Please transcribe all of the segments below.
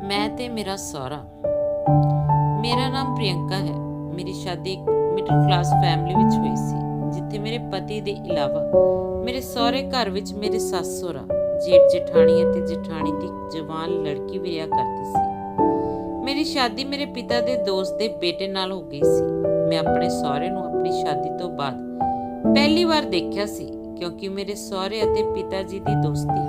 मैं ते मेरा सौहरा। मेरा नाम प्रियंका है। मेरी शादी एक मिਡल क्लास फैमिली विच हुई सी, जिथे मेरे पति दे इलावा मेरे सौहरे घर विच मेरे सस सहुरा, जेठ जेठानी ते जेठानी दी एक जवान लड़की भी रहा करती सी। मेरी शादी मेरे पिता दे दोस्त दे बेटे नाल हो गई सी। मैं अपने सौहरे नूं अपनी शादी तो बाद पहली बार देखिया सी, क्योंकि मेरे सौहरे अते पिता जी दी दोस्ती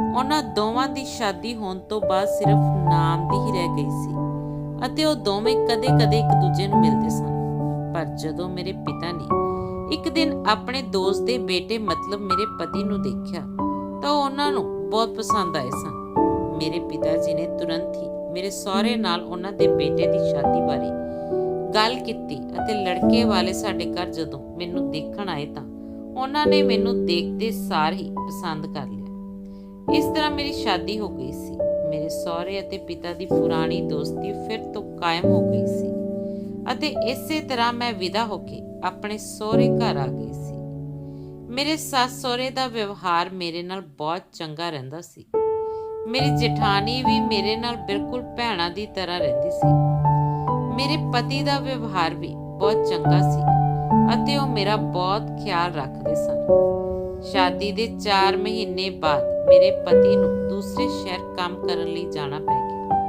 ਉਹਨਾਂ ਦੋਵਾਂ ਦੀ ਸ਼ਾਦੀ ਹੋਣ ਤੋਂ ਬਾਅਦ ਸਿਰਫ ਨਾਮ ਦੀ ਹੀ ਰਹਿ ਗਈ ਸੀ ਅਤੇ ਉਹ ਦੋਵੇਂ ਕਦੇ-ਕਦੇ ਇੱਕ ਦੂਜੇ ਨੂੰ ਮਿਲਦੇ ਸਨ। ਪਰ ਜਦੋਂ ਮੇਰੇ ਪਿਤਾ ਨੇ ਇੱਕ ਦਿਨ ਆਪਣੇ ਦੋਸਤ ਦੇ ਬੇਟੇ ਮਤਲਬ ਮੇਰੇ ਪਤੀ ਨੂੰ ਦੇਖਿਆ ਤਾਂ ਉਹ ਉਹਨਾਂ ਨੂੰ ਬਹੁਤ ਪਸੰਦ ਆਏ ਸਨ। ਮੇਰੇ ਪਿਤਾ ਜੀ ਨੇ ਤੁਰੰਤ ਹੀ ਮੇਰੇ ਸਹੁਰੇ ਨਾਲ ਉਹਨਾਂ ਦੇ ਬੇਟੇ ਦੀ ਸ਼ਾਦੀ ਬਾਰੇ ਗੱਲ ਕੀਤੀ ਅਤੇ ਲੜਕੇ ਵਾਲੇ ਸਾਡੇ ਘਰ ਜਦੋਂ ਮੈਨੂੰ ਦੇਖਣ ਆਏ ਤਾਂ ਉਹਨਾਂ ਨੇ ਮੈਨੂੰ ਦੇਖਦੇ ਸਾਰ ਹੀ ਪਸੰਦ ਕਰ ਲਿਆ। ਇਸ ਤਰ੍ਹਾਂ ਮੇਰੀ ਸ਼ਾਦੀ ਹੋ ਗਈ ਸੀ। ਮੇਰੇ ਸਹੁਰੇ ਅਤੇ ਪਿਤਾ ਦੀ ਪੁਰਾਣੀ ਦੋਸਤੀ ਫਿਰ ਤੋਂ ਕਾਇਮ ਹੋ ਗਈ ਸੀ ਅਤੇ ਇਸੇ ਤਰ੍ਹਾਂ ਮੈਂ ਵਿਦਾ ਹੋ ਕੇ ਆਪਣੇ ਸਹੁਰੇ ਘਰ ਆ ਗਈ ਸੀ। ਮੇਰੇ ਸੱਸ ਸਹੁਰੇ ਦਾ ਵਿਵਹਾਰ ਮੇਰੇ ਨਾਲ ਬਹੁਤ ਚੰਗਾ ਰਹਿੰਦਾ ਸੀ। ਮੇਰੀ ਜੇਠਾਣੀ ਵੀ ਮੇਰੇ ਨਾਲ ਬਿਲਕੁਲ ਭੈਣਾਂ ਦੀ ਤਰ੍ਹਾਂ ਰਹਿੰਦੀ ਸੀ। ਮੇਰੇ ਪਤੀ ਦਾ ਵਿਵਹਾਰ ਵੀ ਬਹੁਤ ਚੰਗਾ ਸੀ ਅਤੇ ਉਹ ਮੇਰਾ ਬਹੁਤ ਖਿਆਲ ਰੱਖਦੇ ਸਨ। ਸ਼ਾਦੀ ਦੇ 4 ਮਹੀਨੇ ਬਾਅਦ ਮੇਰੇ ਪਤੀ ਨੂੰ ਦੂਸਰੇ ਸ਼ਹਿਰ ਕੰਮ ਕਰਨ ਲਈ ਜਾਣਾ ਪੈ ਗਿਆ।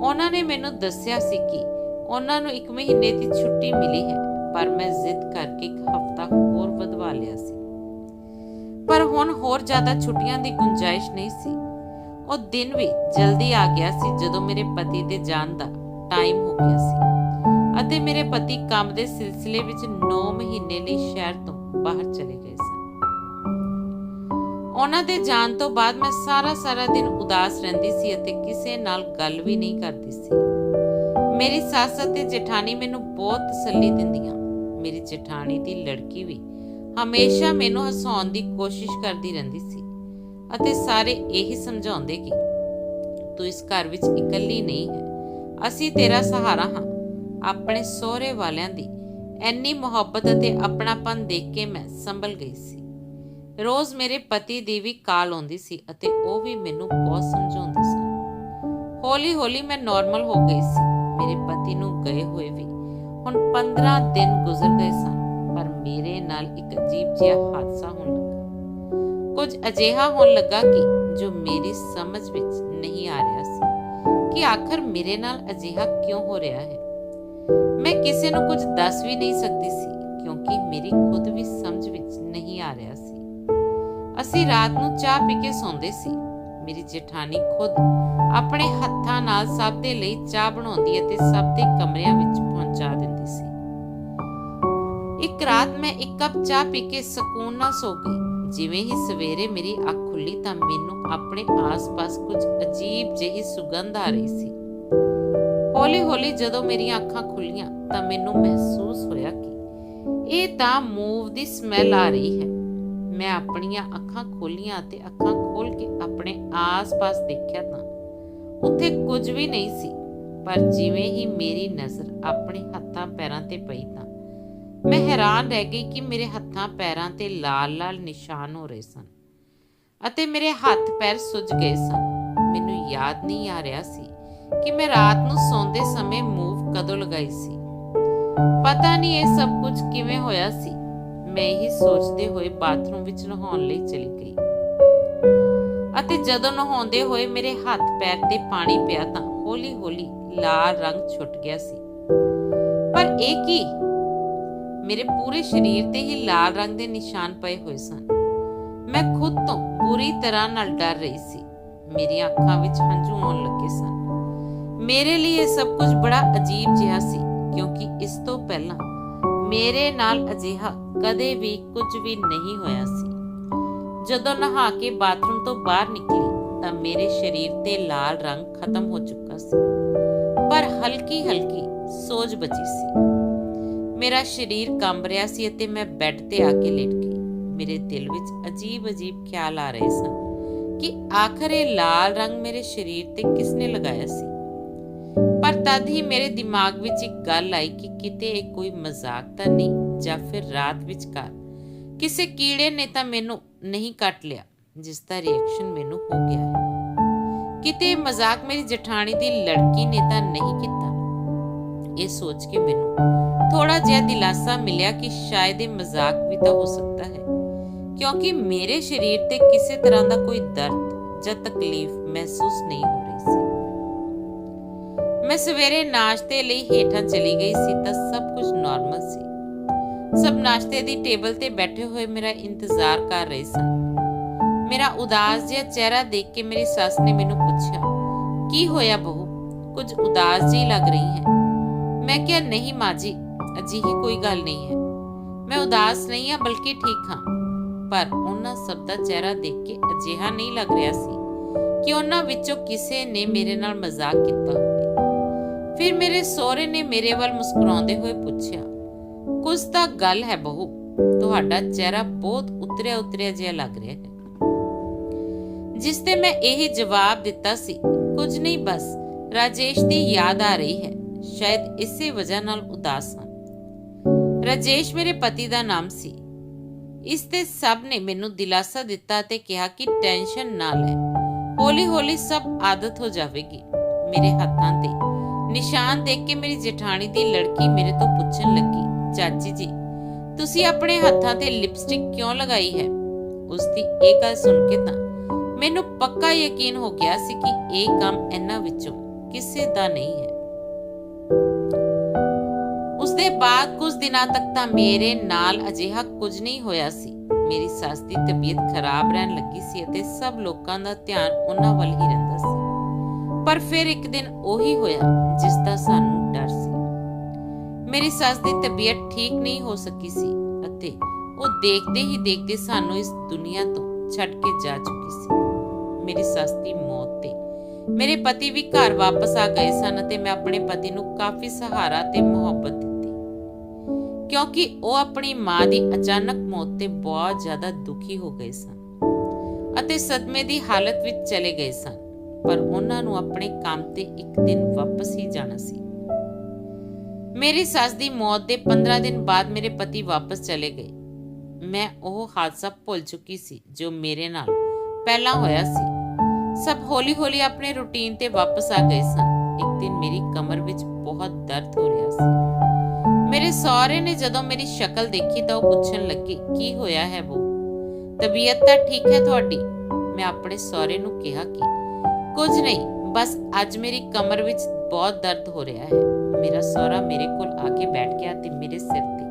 ਉਹਨਾਂ ਨੇ ਮੈਨੂੰ ਦੱਸਿਆ ਸੀ ਕਿ ਉਹਨਾਂ ਨੂੰ 1 ਮਹੀਨੇ ਦੀ ਛੁੱਟੀ ਮਿਲੀ ਹੈ, ਪਰ ਮੈਂ ਜ਼ਿੱਦ ਕਰਕੇ 1 ਹਫ਼ਤਾ ਹੋਰ ਵਧਵਾ ਲਿਆ ਸੀ। ਪਰ ਹੁਣ ਹੋਰ ਜ਼ਿਆਦਾ ਛੁੱਟੀਆਂ ਦੀ ਗੁੰਜਾਇਸ਼ ਨਹੀਂ ਸੀ। ਉਹ ਦਿਨ ਵੀ ਜਲਦੀ ਆ ਗਿਆ ਸੀ ਜਦੋਂ ਮੇਰੇ ਪਤੀ ਦੇ ਜਾਣ ਦਾ ਟਾਈਮ ਹੋ ਗਿਆ ਸੀ ਅਤੇ ਮੇਰੇ ਪਤੀ ਕੰਮ ਦੇ ਸਿਲਸਿਲੇ ਵਿੱਚ 9 ਮਹੀਨੇ ਲਈ ਸ਼ਹਿਰ ਤੋਂ ਬਾਹਰ ਚਲੇ ਗਏ ਸਨ। ਉਹਨਾਂ ਦੇ ਜਾਣ ਤੋਂ ਬਾਅਦ ਮੈਂ ਸਾਰਾ ਦਿਨ ਉਦਾਸ ਰਹਿੰਦੀ ਸੀ ਅਤੇ ਕਿਸੇ ਨਾਲ ਗੱਲ ਵੀ ਨਹੀਂ ਕਰਦੀ ਸੀ। ਮੇਰੀ ਸੱਸ ਅਤੇ ਜੇਠਾਣੀ ਮੈਨੂੰ ਬਹੁਤ ਤਸੱਲੀ ਦਿੰਦੀਆਂ। ਮੇਰੀ ਜੇਠਾਣੀ ਦੀ ਲੜਕੀ ਵੀ ਹਮੇਸ਼ਾ ਮੈਨੂੰ ਹਸਾਉਣ ਦੀ ਕੋਸ਼ਿਸ਼ ਕਰਦੀ ਰਹਿੰਦੀ ਸੀ ਅਤੇ ਸਾਰੇ ਇਹੀ ਸਮਝਾਉਂਦੇ ਕਿ ਤੂੰ ਇਸ ਘਰ ਵਿੱਚ ਇਕੱਲੀ ਨਹੀਂ ਹੈ, ਅਸੀਂ ਤੇਰਾ ਸਹਾਰਾ ਹਾਂ। ਆਪਣੇ ਸਹੁਰੇ ਵਾਲਿਆਂ ਦੀ ਇੰਨੀ ਮੁਹੱਬਤ ਅਤੇ ਆਪਣਾਪਨ ਦੇਖ ਕੇ ਮੈਂ ਸੰਭਲ ਗਈ ਸੀ। ਰੋਜ਼ ਮੇਰੇ ਪਤੀ ਦੀ ਵੀ ਕਾਲ ਆਉਂਦੀ ਸੀ ਅਤੇ ਉਹ ਵੀ ਮੈਨੂੰ ਬਹੁਤ ਸਮਝਾਉਂਦੇ ਸਨ। ਹੌਲੀ ਮੈਂ ਨਾਰਮਲ ਹੋ ਗਈ ਸੀ। ਮੇਰੇ ਪਤੀ ਨੂੰ ਗਏ ਹੋਏ ਵੀ ਹੁਣ 15 ਦਿਨ ਗੁਜ਼ਰ ਗਏ ਸਨ, ਪਰ ਮੇਰੇ ਨਾਲ ਇੱਕ ਅਜੀਬ ਜਿਹਾ ਹਾਦਸਾ ਹੋਣ ਲੱਗਾ। ਕੁਝ ਅਜਿਹਾ ਹੋਣ ਲੱਗਾ ਕਿ ਜੋ ਮੇਰੀ ਸਮਝ ਵਿੱਚ ਨਹੀਂ ਆ ਰਿਹਾ ਸੀ ਕਿ ਆਖਰ ਮੇਰੇ ਨਾਲ ਅਜਿਹਾ ਕਿਉਂ ਹੋ ਰਿਹਾ ਹੈ। ਮੈਂ ਕਿਸੇ ਨੂੰ ਕੁਝ ਦੱਸ ਵੀ ਨਹੀਂ ਸਕਦੀ ਸੀ, ਕਿਉਂਕਿ ਮੇਰੀ ਖੁਦ ਵੀ ਸਮਝ ਵਿੱਚ ਨਹੀਂ ਆ ਰਿਹਾ ਸੀ। ਅਸੀਂ ਰਾਤ ਨੂੰ ਚਾਹ ਪੀ ਕੇ ਸੌਂਦੇ ਸੀ। ਮੇਰੀ ਜੇਠਾਣੀ ਖੁਦ ਆਪਣੇ ਹੱਥਾਂ ਨਾਲ ਸਭ ਦੇ ਲਈ ਚਾਹ ਬਣਾਉਂਦੀ ਅਤੇ ਸਭ ਦੇ ਕਮਰਿਆਂ ਵਿੱਚ ਪਹੁੰਚਾ ਦਿੰਦੀ ਸੀ। ਇੱਕ ਰਾਤ ਮੈਂ 1 ਕੱਪ ਚਾਹ ਪੀ ਕੇ ਸਕੂਨ ਨਾਲ ਸੌ ਗਈ। ਜਿਵੇਂ ਹੀ ਸਵੇਰੇ ਮੇਰੀ ਅੱਖ ਖੁੱਲੀ ਤਾਂ ਮੈਨੂੰ ਆਪਣੇ ਆਸ-ਪਾਸ ਕੁਝ ਅਜੀਬ ਜਿਹੀ ਸੁਗੰਧ ਆ ਰਹੀ ਸੀ। ਹੌਲੀ ਜਦੋਂ ਮੇਰੀਆਂ ਅੱਖਾਂ ਖੁੱਲੀਆਂ ਤਾਂ ਮੈਨੂੰ ਮਹਿਸੂਸ ਹੋਇਆ ਕਿ ਇਹ ਤਾਂ ਮੂਵ ਦੀ ਸਮੈਲ ਆ ਰਹੀ ਹੈ। ਮੈਂ ਆਪਣੀਆਂ ਅੱਖਾਂ ਖੋਲੀਆਂ ਅਤੇ ਅੱਖਾਂ ਖੋਲ ਕੇ ਆਪਣੇ ਆਸ-ਪਾਸ ਦੇਖਿਆ ਤਾਂ ਉੱਥੇ ਕੁਝ ਵੀ ਨਹੀਂ ਸੀ। ਪਰ ਜਿਵੇਂ ਹੀ ਮੇਰੀ ਨਜ਼ਰ ਆਪਣੇ ਹੱਥਾਂ ਪੈਰਾਂ ਤੇ ਪਈ ਤਾਂ ਮੈਂ ਹੈਰਾਨ ਰਹਿ ਗਈ ਕਿ ਮੇਰੇ ਹੱਥਾਂ ਪੈਰਾਂ ਤੇ ਲਾਲ ਨਿਸ਼ਾਨ ਹੋ ਰਹੇ ਸਨ ਅਤੇ ਮੇਰੇ ਹੱਥ ਪੈਰ ਸੁੱਜ ਗਏ ਸਨ। ਮੈਨੂੰ ਯਾਦ ਨਹੀਂ ਆ ਰਿਹਾ ਸੀ ਕਿ ਮੈਂ ਰਾਤ ਨੂੰ ਸੌਂਦੇ ਸਮੇਂ ਮੂਵ ਕਦੋਂ ਲਗਾਈ ਸੀ। ਪਤਾ ਨਹੀਂ ਇਹ ਸਭ ਕੁਝ ਕਿਵੇਂ ਹੋਇਆ ਸੀ। ਮੈਂ ਇਹੀ ਸੋਚਦੇ ਹੋਏ ਬਾਥਰੂਮ ਵਿੱਚ ਨਹਾਉਣ ਲਈ ਚਲੀ ਗਈ ਅਤੇ ਜਦੋਂ ਨਹਾਉਂਦੇ ਹੋਏ ਮੇਰੇ ਹੱਥ ਪੈਰ ਤੇ ਪਾਣੀ ਪਿਆ ਤਾਂ ਹੌਲੀ ਲਾਲ ਰੰਗ ਛੁੱਟ ਗਿਆ ਸੀ। ਪਰ ਇਹ ਕੀ? ਮੇਰੇ ਪੂਰੇ ਸਰੀਰ ਤੇ ਹੀ ਲਾਲ ਰੰਗ ਦੇ ਨਿਸ਼ਾਨ ਪਏ ਹੋਏ ਸਨ। ਮੈਂ ਖੁਦ ਤੋਂ ਬੁਰੀ ਤਰ੍ਹਾਂ ਨਾਲ ਡਰ ਰਹੀ ਸੀ। ਮੇਰੀਆਂ ਅੱਖਾਂ ਵਿੱਚ ਹੰਝੂ ਆਉਣ ਲੱਗੇ ਸਨ। ਮੇਰੇ ਲਈ ਇਹ ਸਭ ਕੁਝ ਬੜਾ ਅਜੀਬ ਜਿਹਾ ਸੀ, ਕਿਉਂਕਿ ਇਸ ਤੋਂ ਪਹਿਲਾਂ ਮੇਰੇ ਨਾਲ ਅਜਿਹਾ ਕਦੇ ਵੀ ਕੁਝ ਵੀ ਨਹੀਂ ਹੋਇਆ ਸੀ। ਜਦੋਂ ਨਹਾ ਕੇ ਬਾਥਰੂਮ ਤੋਂ ਬਾਹਰ ਨਿਕਲੀ ਤਾਂ ਮੇਰੇ ਸਰੀਰ ਤੇ ਲਾਲ ਰੰਗ ਖਤਮ ਹੋ ਚੁੱਕਾ ਸੀ, ਪਰ ਹਲਕੀ ਸੋਜ ਬਚੀ ਸੀ। ਮੇਰਾ ਸਰੀਰ ਕੰਬ ਰਿਹਾ ਸੀ ਅਤੇ ਮੈਂ ਬੈੱਡ ਤੇ ਆ ਕੇ ਲੇਟ ਗਈ। ਮੇਰੇ ਦਿਲ ਵਿੱਚ ਅਜੀਬ ਖਿਆਲ ਆ ਰਹੇ ਸਨ ਕਿ ਆਖਰ ਇਹ ਲਾਲ ਰੰਗ ਮੇਰੇ ਸਰੀਰ ਤੇ ਕਿਸਨੇ ਲਗਾਇਆ ਸੀ। ਪਰ ਤਦ ਹੀ ਮੇਰੇ ਦਿਮਾਗ ਵਿੱਚ ਇੱਕ ਗੱਲ ਆਈ ਕਿ ਕਿਤੇ ਇਹ ਕੋਈ ਮਜ਼ਾਕ ਤਾਂ ਨਹੀਂ, ਜਾਂ ਫਿਰ ਰਾਤ ਵਿਚਕਾਰ ਕਿਸੇ ਕੀੜੇ ਨੇ ਤਾਂ ਮੈਨੂੰ ਨਹੀਂ ਕੱਟ ਲਿਆ, ਜਿਸ ਦਾ ਰਿਐਕਸ਼ਨ ਮੈਨੂੰ ਹੋ ਗਿਆ ਹੈ। ਕਿਤੇ ਮਜ਼ਾਕ ਮੇਰੀ ਜਠਾਣੀ ਦੀ ਲੜਕੀ ਨੇ ਤਾਂ ਨਹੀਂ ਕੀਤਾ। ਇਹ ਸੋਚ ਕੇ ਮੈਨੂੰ ਥੋੜਾ ਜਿਹਾ ਦਿਲਾਸਾ ਮਿਲਿਆ ਕਿ ਸ਼ਾਇਦ ਇਹ ਮਜ਼ਾਕ ਵੀ ਤਾਂ ਹੋ ਸਕਦਾ ਹੈ, ਕਿਉਂਕਿ ਮੇਰੇ ਸਰੀਰ ਤੇ ਕਿਸੇ ਤਰ੍ਹਾਂ ਦਾ ਕੋਈ ਦਰਦ ਜਾਂ ਤਕਲੀਫ ਮਹਿਸੂਸ ਨਹੀਂ ਹੋ ਰਹੀ ਸੀ। ਮੈਂ ਸਵੇਰੇ ਨਾਸ਼ਤੇ ਲਈ ਹੇਠਾਂ ਚਲੀ ਗਈ ਸੀ ਤਾਂ ਸਭ ਕੁਝ ਨਾਰਮਲ ਸੀ। ਸਭ ਨਾਸ਼ਤੇ ਦੀ ਟੇਬਲ ਤੇ ਬੈਠੇ ਹੋਏ ਮੇਰਾ ਇੰਤਜ਼ਾਰ ਕਰ ਰਹੇ ਸਨ। ਮੇਰਾ ਉਦਾਸ ਜਿਹਾ ਚਿਹਰਾ ਦੇਖ ਕੇ ਮੇਰੀ ਸੱਸ ਨੇ ਮੈਨੂੰ ਪੁੱਛਿਆ, ਕੀ ਹੋਇਆ ਬਹੂ, ਕੁਝ ਉਦਾਸ ਜਿਹੀ ਲੱਗ ਰਹੀ ਹੈ। ਮੈਂ ਕਿਹਾ, ਨਹੀਂ ਮਾਂ ਜੀ, ਅਜਿਹੀ ਕੋਈ ਗੱਲ ਨਹੀਂ ਹੈ, ਮੈਂ ਉਦਾਸ ਨਹੀਂ ਹਾਂ ਬਲਕਿ ਠੀਕ ਹਾਂ। ਪਰ ਉਹਨਾਂ ਸਭ ਦਾ ਚਿਹਰਾ ਦੇਖ ਕੇ ਅਜਿਹਾ ਨਹੀਂ ਲੱਗ ਰਿਹਾ ਸੀ ਕਿ ਉਹਨਾਂ ਵਿੱਚੋਂ ਕਿਸੇ ਨੇ ਮੇਰੇ ਨਾਲ ਮਜ਼ਾਕ ਕੀਤਾ ਹੋਵੇ। ਫਿਰ ਮੇਰੇ ਸਹੁਰੇ ਨੇ ਮੇਰੇ ਵੱਲ ਮੁਸਕਰਾਉਂਦੇ ਹੋਏ ਪੁੱਛਿਆ, ਕੁਝ ਤਾਂ ਗੱਲ ਹੈ ਬਹੂ, ਤੁਹਾਡਾ ਚਿਹਰਾ ਬਹੁਤ ਉਤਰਿਆ ਜਿਹਾ ਲੱਗ ਰਿਹਾ ਹੈ। ਜਿਸ ਤੇ ਮੈਂ ਇਹ ਜਵਾਬ ਦਿੱਤਾ ਸੀ, ਕੁਝ ਨਹੀਂ, ਬਸ ਰਾਜੇਸ਼ ਦੀ ਯਾਦ ਆ ਰਹੀ ਹੈ, ਸ਼ਾਇਦ ਇਸੇ ਵਜ੍ਹਾ ਨਾਲ ਉਦਾਸ ਹਾਂ। ਰਾਜੇਸ਼ ਮੇਰੇ ਪਤੀ ਦਾ ਨਾਮ ਸੀ। ਇਸ ਤੇ ਸਭ ਨੇ ਮੈਨੂੰ ਦਿਲਾਸਾ ਦਿੱਤਾ ਤੇ ਕਿਹਾ ਕਿ ਟੈਨਸ਼ਨ ਨਾ ਲੈ, ਹੌਲੀ-ਹੌਲੀ ਸਭ ਆਦਤ ਹੋ ਜਾਵੇਗੀ। ਮੇਰੇ ਹੱਥਾਂ ਤੇ ਨਿਸ਼ਾਨ ਦੇਖ ਕੇ ਮੇਰੀ ਜਠਾਣੀ ਦੀ ਲੜਕੀ ਮੇਰੇ ਤੋਂ ਪੁੱਛਣ ਲੱਗੀ, ਚਾਚੀ ਜੀ, ਤੁਸੀਂ ਆਪਣੇ ਹੱਥਾਂ ਤੇ ਲਿਪਸਟਿਕ ਕਿਉਂ ਲਗਾਈ ਹੈ? ਉਸ ਦੀ ਇਹ ਗੱਲ ਸੁਣ ਕੇ ਤਾਂ ਮੈਨੂੰ ਪੱਕਾ ਯਕੀਨ ਹੋ ਗਿਆ ਸੀ ਕਿ ਇਹ ਕੰਮ ਇਹਨਾਂ ਵਿੱਚੋਂ ਕਿਸੇ ਦਾ ਨਹੀਂ ਹੈ। ਉਸ ਦੇ ਬਾਅਦ ਕੁਝ ਦਿਨਾਂ ਤੱਕ ਤਾਂ ਮੇਰੇ ਨਾਲ ਅਜਿਹਾ ਕੁਝ ਨਹੀਂ ਹੋਇਆ ਸੀ। ਮੇਰੀ ਸੱਸ ਦੀ ਤਬੀਅਤ ਖਰਾਬ ਰਹਿਣ ਲੱਗੀ ਸੀ ਅਤੇ ਸਭ ਲੋਕਾਂ ਦਾ ਧਿਆਨ ਉਹਨਾਂ ਵੱਲ ਹੀ ਰਹਿੰਦਾ ਸੀ। ਪਰ ਫਿਰ ਇੱਕ ਦਿਨ ਉਹੀ ਹੋਇਆ ਜਿਸ ਦਾ ਸਾਨੂੰ ਡਰ ਸੀ। ਮੇਰੀ ਸੱਸ ਦੀ ਤਬੀਅਤ ਠੀਕ ਨਹੀਂ ਹੋ ਸਕੀ ਸੀ ਅਤੇ ਉਹ ਦੇਖਦੇ ਹੀ ਦੇਖਦੇ ਸਾਨੂੰ ਇਸ ਦੁਨੀਆ ਤੋਂ ਛੱਡ ਕੇ ਜਾ ਚੁੱਕੀ ਸੀ। ਮੇਰੀ ਸੱਸ ਦੀ ਮੌਤ ਤੇ ਮੇਰੇ ਪਤੀ ਵੀ ਘਰ ਵਾਪਸ ਆ ਗਏ ਸਨ ਅਤੇ ਮੈਂ ਆਪਣੇ ਪਤੀ ਨੂੰ ਕਾਫੀ ਸਹਾਰਾ ਤੇ ਮੁਹੱਬਤ ਦਿੱਤੀ, ਕਿਉਂਕਿ ਉਹ ਆਪਣੀ ਮਾਂ ਦੀ ਅਚਾਨਕ ਮੌਤ ਤੇ ਬਹੁਤ ਜ਼ਿਆਦਾ ਦੁਖੀ ਹੋ ਗਏ ਸਨ ਅਤੇ ਸਦਮੇ ਦੀ ਹਾਲਤ ਵਿੱਚ ਚਲੇ ਗਏ ਸਨ। ਪਰ ਉਹਨਾਂ ਨੂੰ ਆਪਣੇ ਕੰਮ ਤੇ ਇੱਕ ਦਿਨ ਵਾਪਸ ਹੀ ਜਾਣਾ ਸੀ। ਮੇਰੀ ਸੱਸ ਦੀ ਮੌਤ ਦੇ 15 ਦਿਨ ਬਾਅਦ ਮੇਰੇ ਪਤੀ ਵਾਪਸ ਚਲੇ ਗਏ। ਮੈਂ ਉਹ ਹਾਦਸਾ ਭੁੱਲ ਚੁੱਕੀ ਸੀ ਜੋ ਮੇਰੇ ਨਾਲ ਪਹਿਲਾਂ ਹੋਇਆ ਸੀ। ਸਭ ਹੌਲੀ-ਹੌਲੀ ਆਪਣੇ ਰੂਟੀਨ ਤੇ ਵਾਪਸ ਆ ਗਏ ਸਨ। ਇੱਕ ਦਿਨ ਮੇਰੀ ਕਮਰ ਵਿੱਚ ਬਹੁਤ ਦਰਦ ਹੋ ਰਿਹਾ ਸੀ। ਮੇਰੇ ਸਹੁਰੇ ਨੇ ਜਦੋਂ ਮੇਰੀ ਸ਼ਕਲ ਦੇਖੀ ਤਾਂ ਉਹ ਪੁੱਛਣ ਲੱਗੇ, ਕੀ ਹੋਇਆ ਹੈ ਬਹੂ, ਤਬੀਅਤ ਤਾਂ ਠੀਕ ਹੈ ਤੁਹਾਡੀ? ਮੈਂ ਆਪਣੇ ਸਹੁਰੇ ਨੂੰ ਕਿਹਾ ਕਿ ਕੁਝ ਨਹੀਂ, ਬਸ ਅੱਜ ਮੇਰੀ ਕਮਰ ਵਿੱਚ ਬਹੁਤ ਦਰਦ ਹੋ ਰਿਹਾ ਹੈ। ਮੇਰਾ ਸਹੁਰਾ ਮੇਰੇ ਕੋਲ ਆ ਕੇ ਬੈਠ ਗਿਆ ਤੇ ਮੇਰੇ ਸਿਰ ਤੇ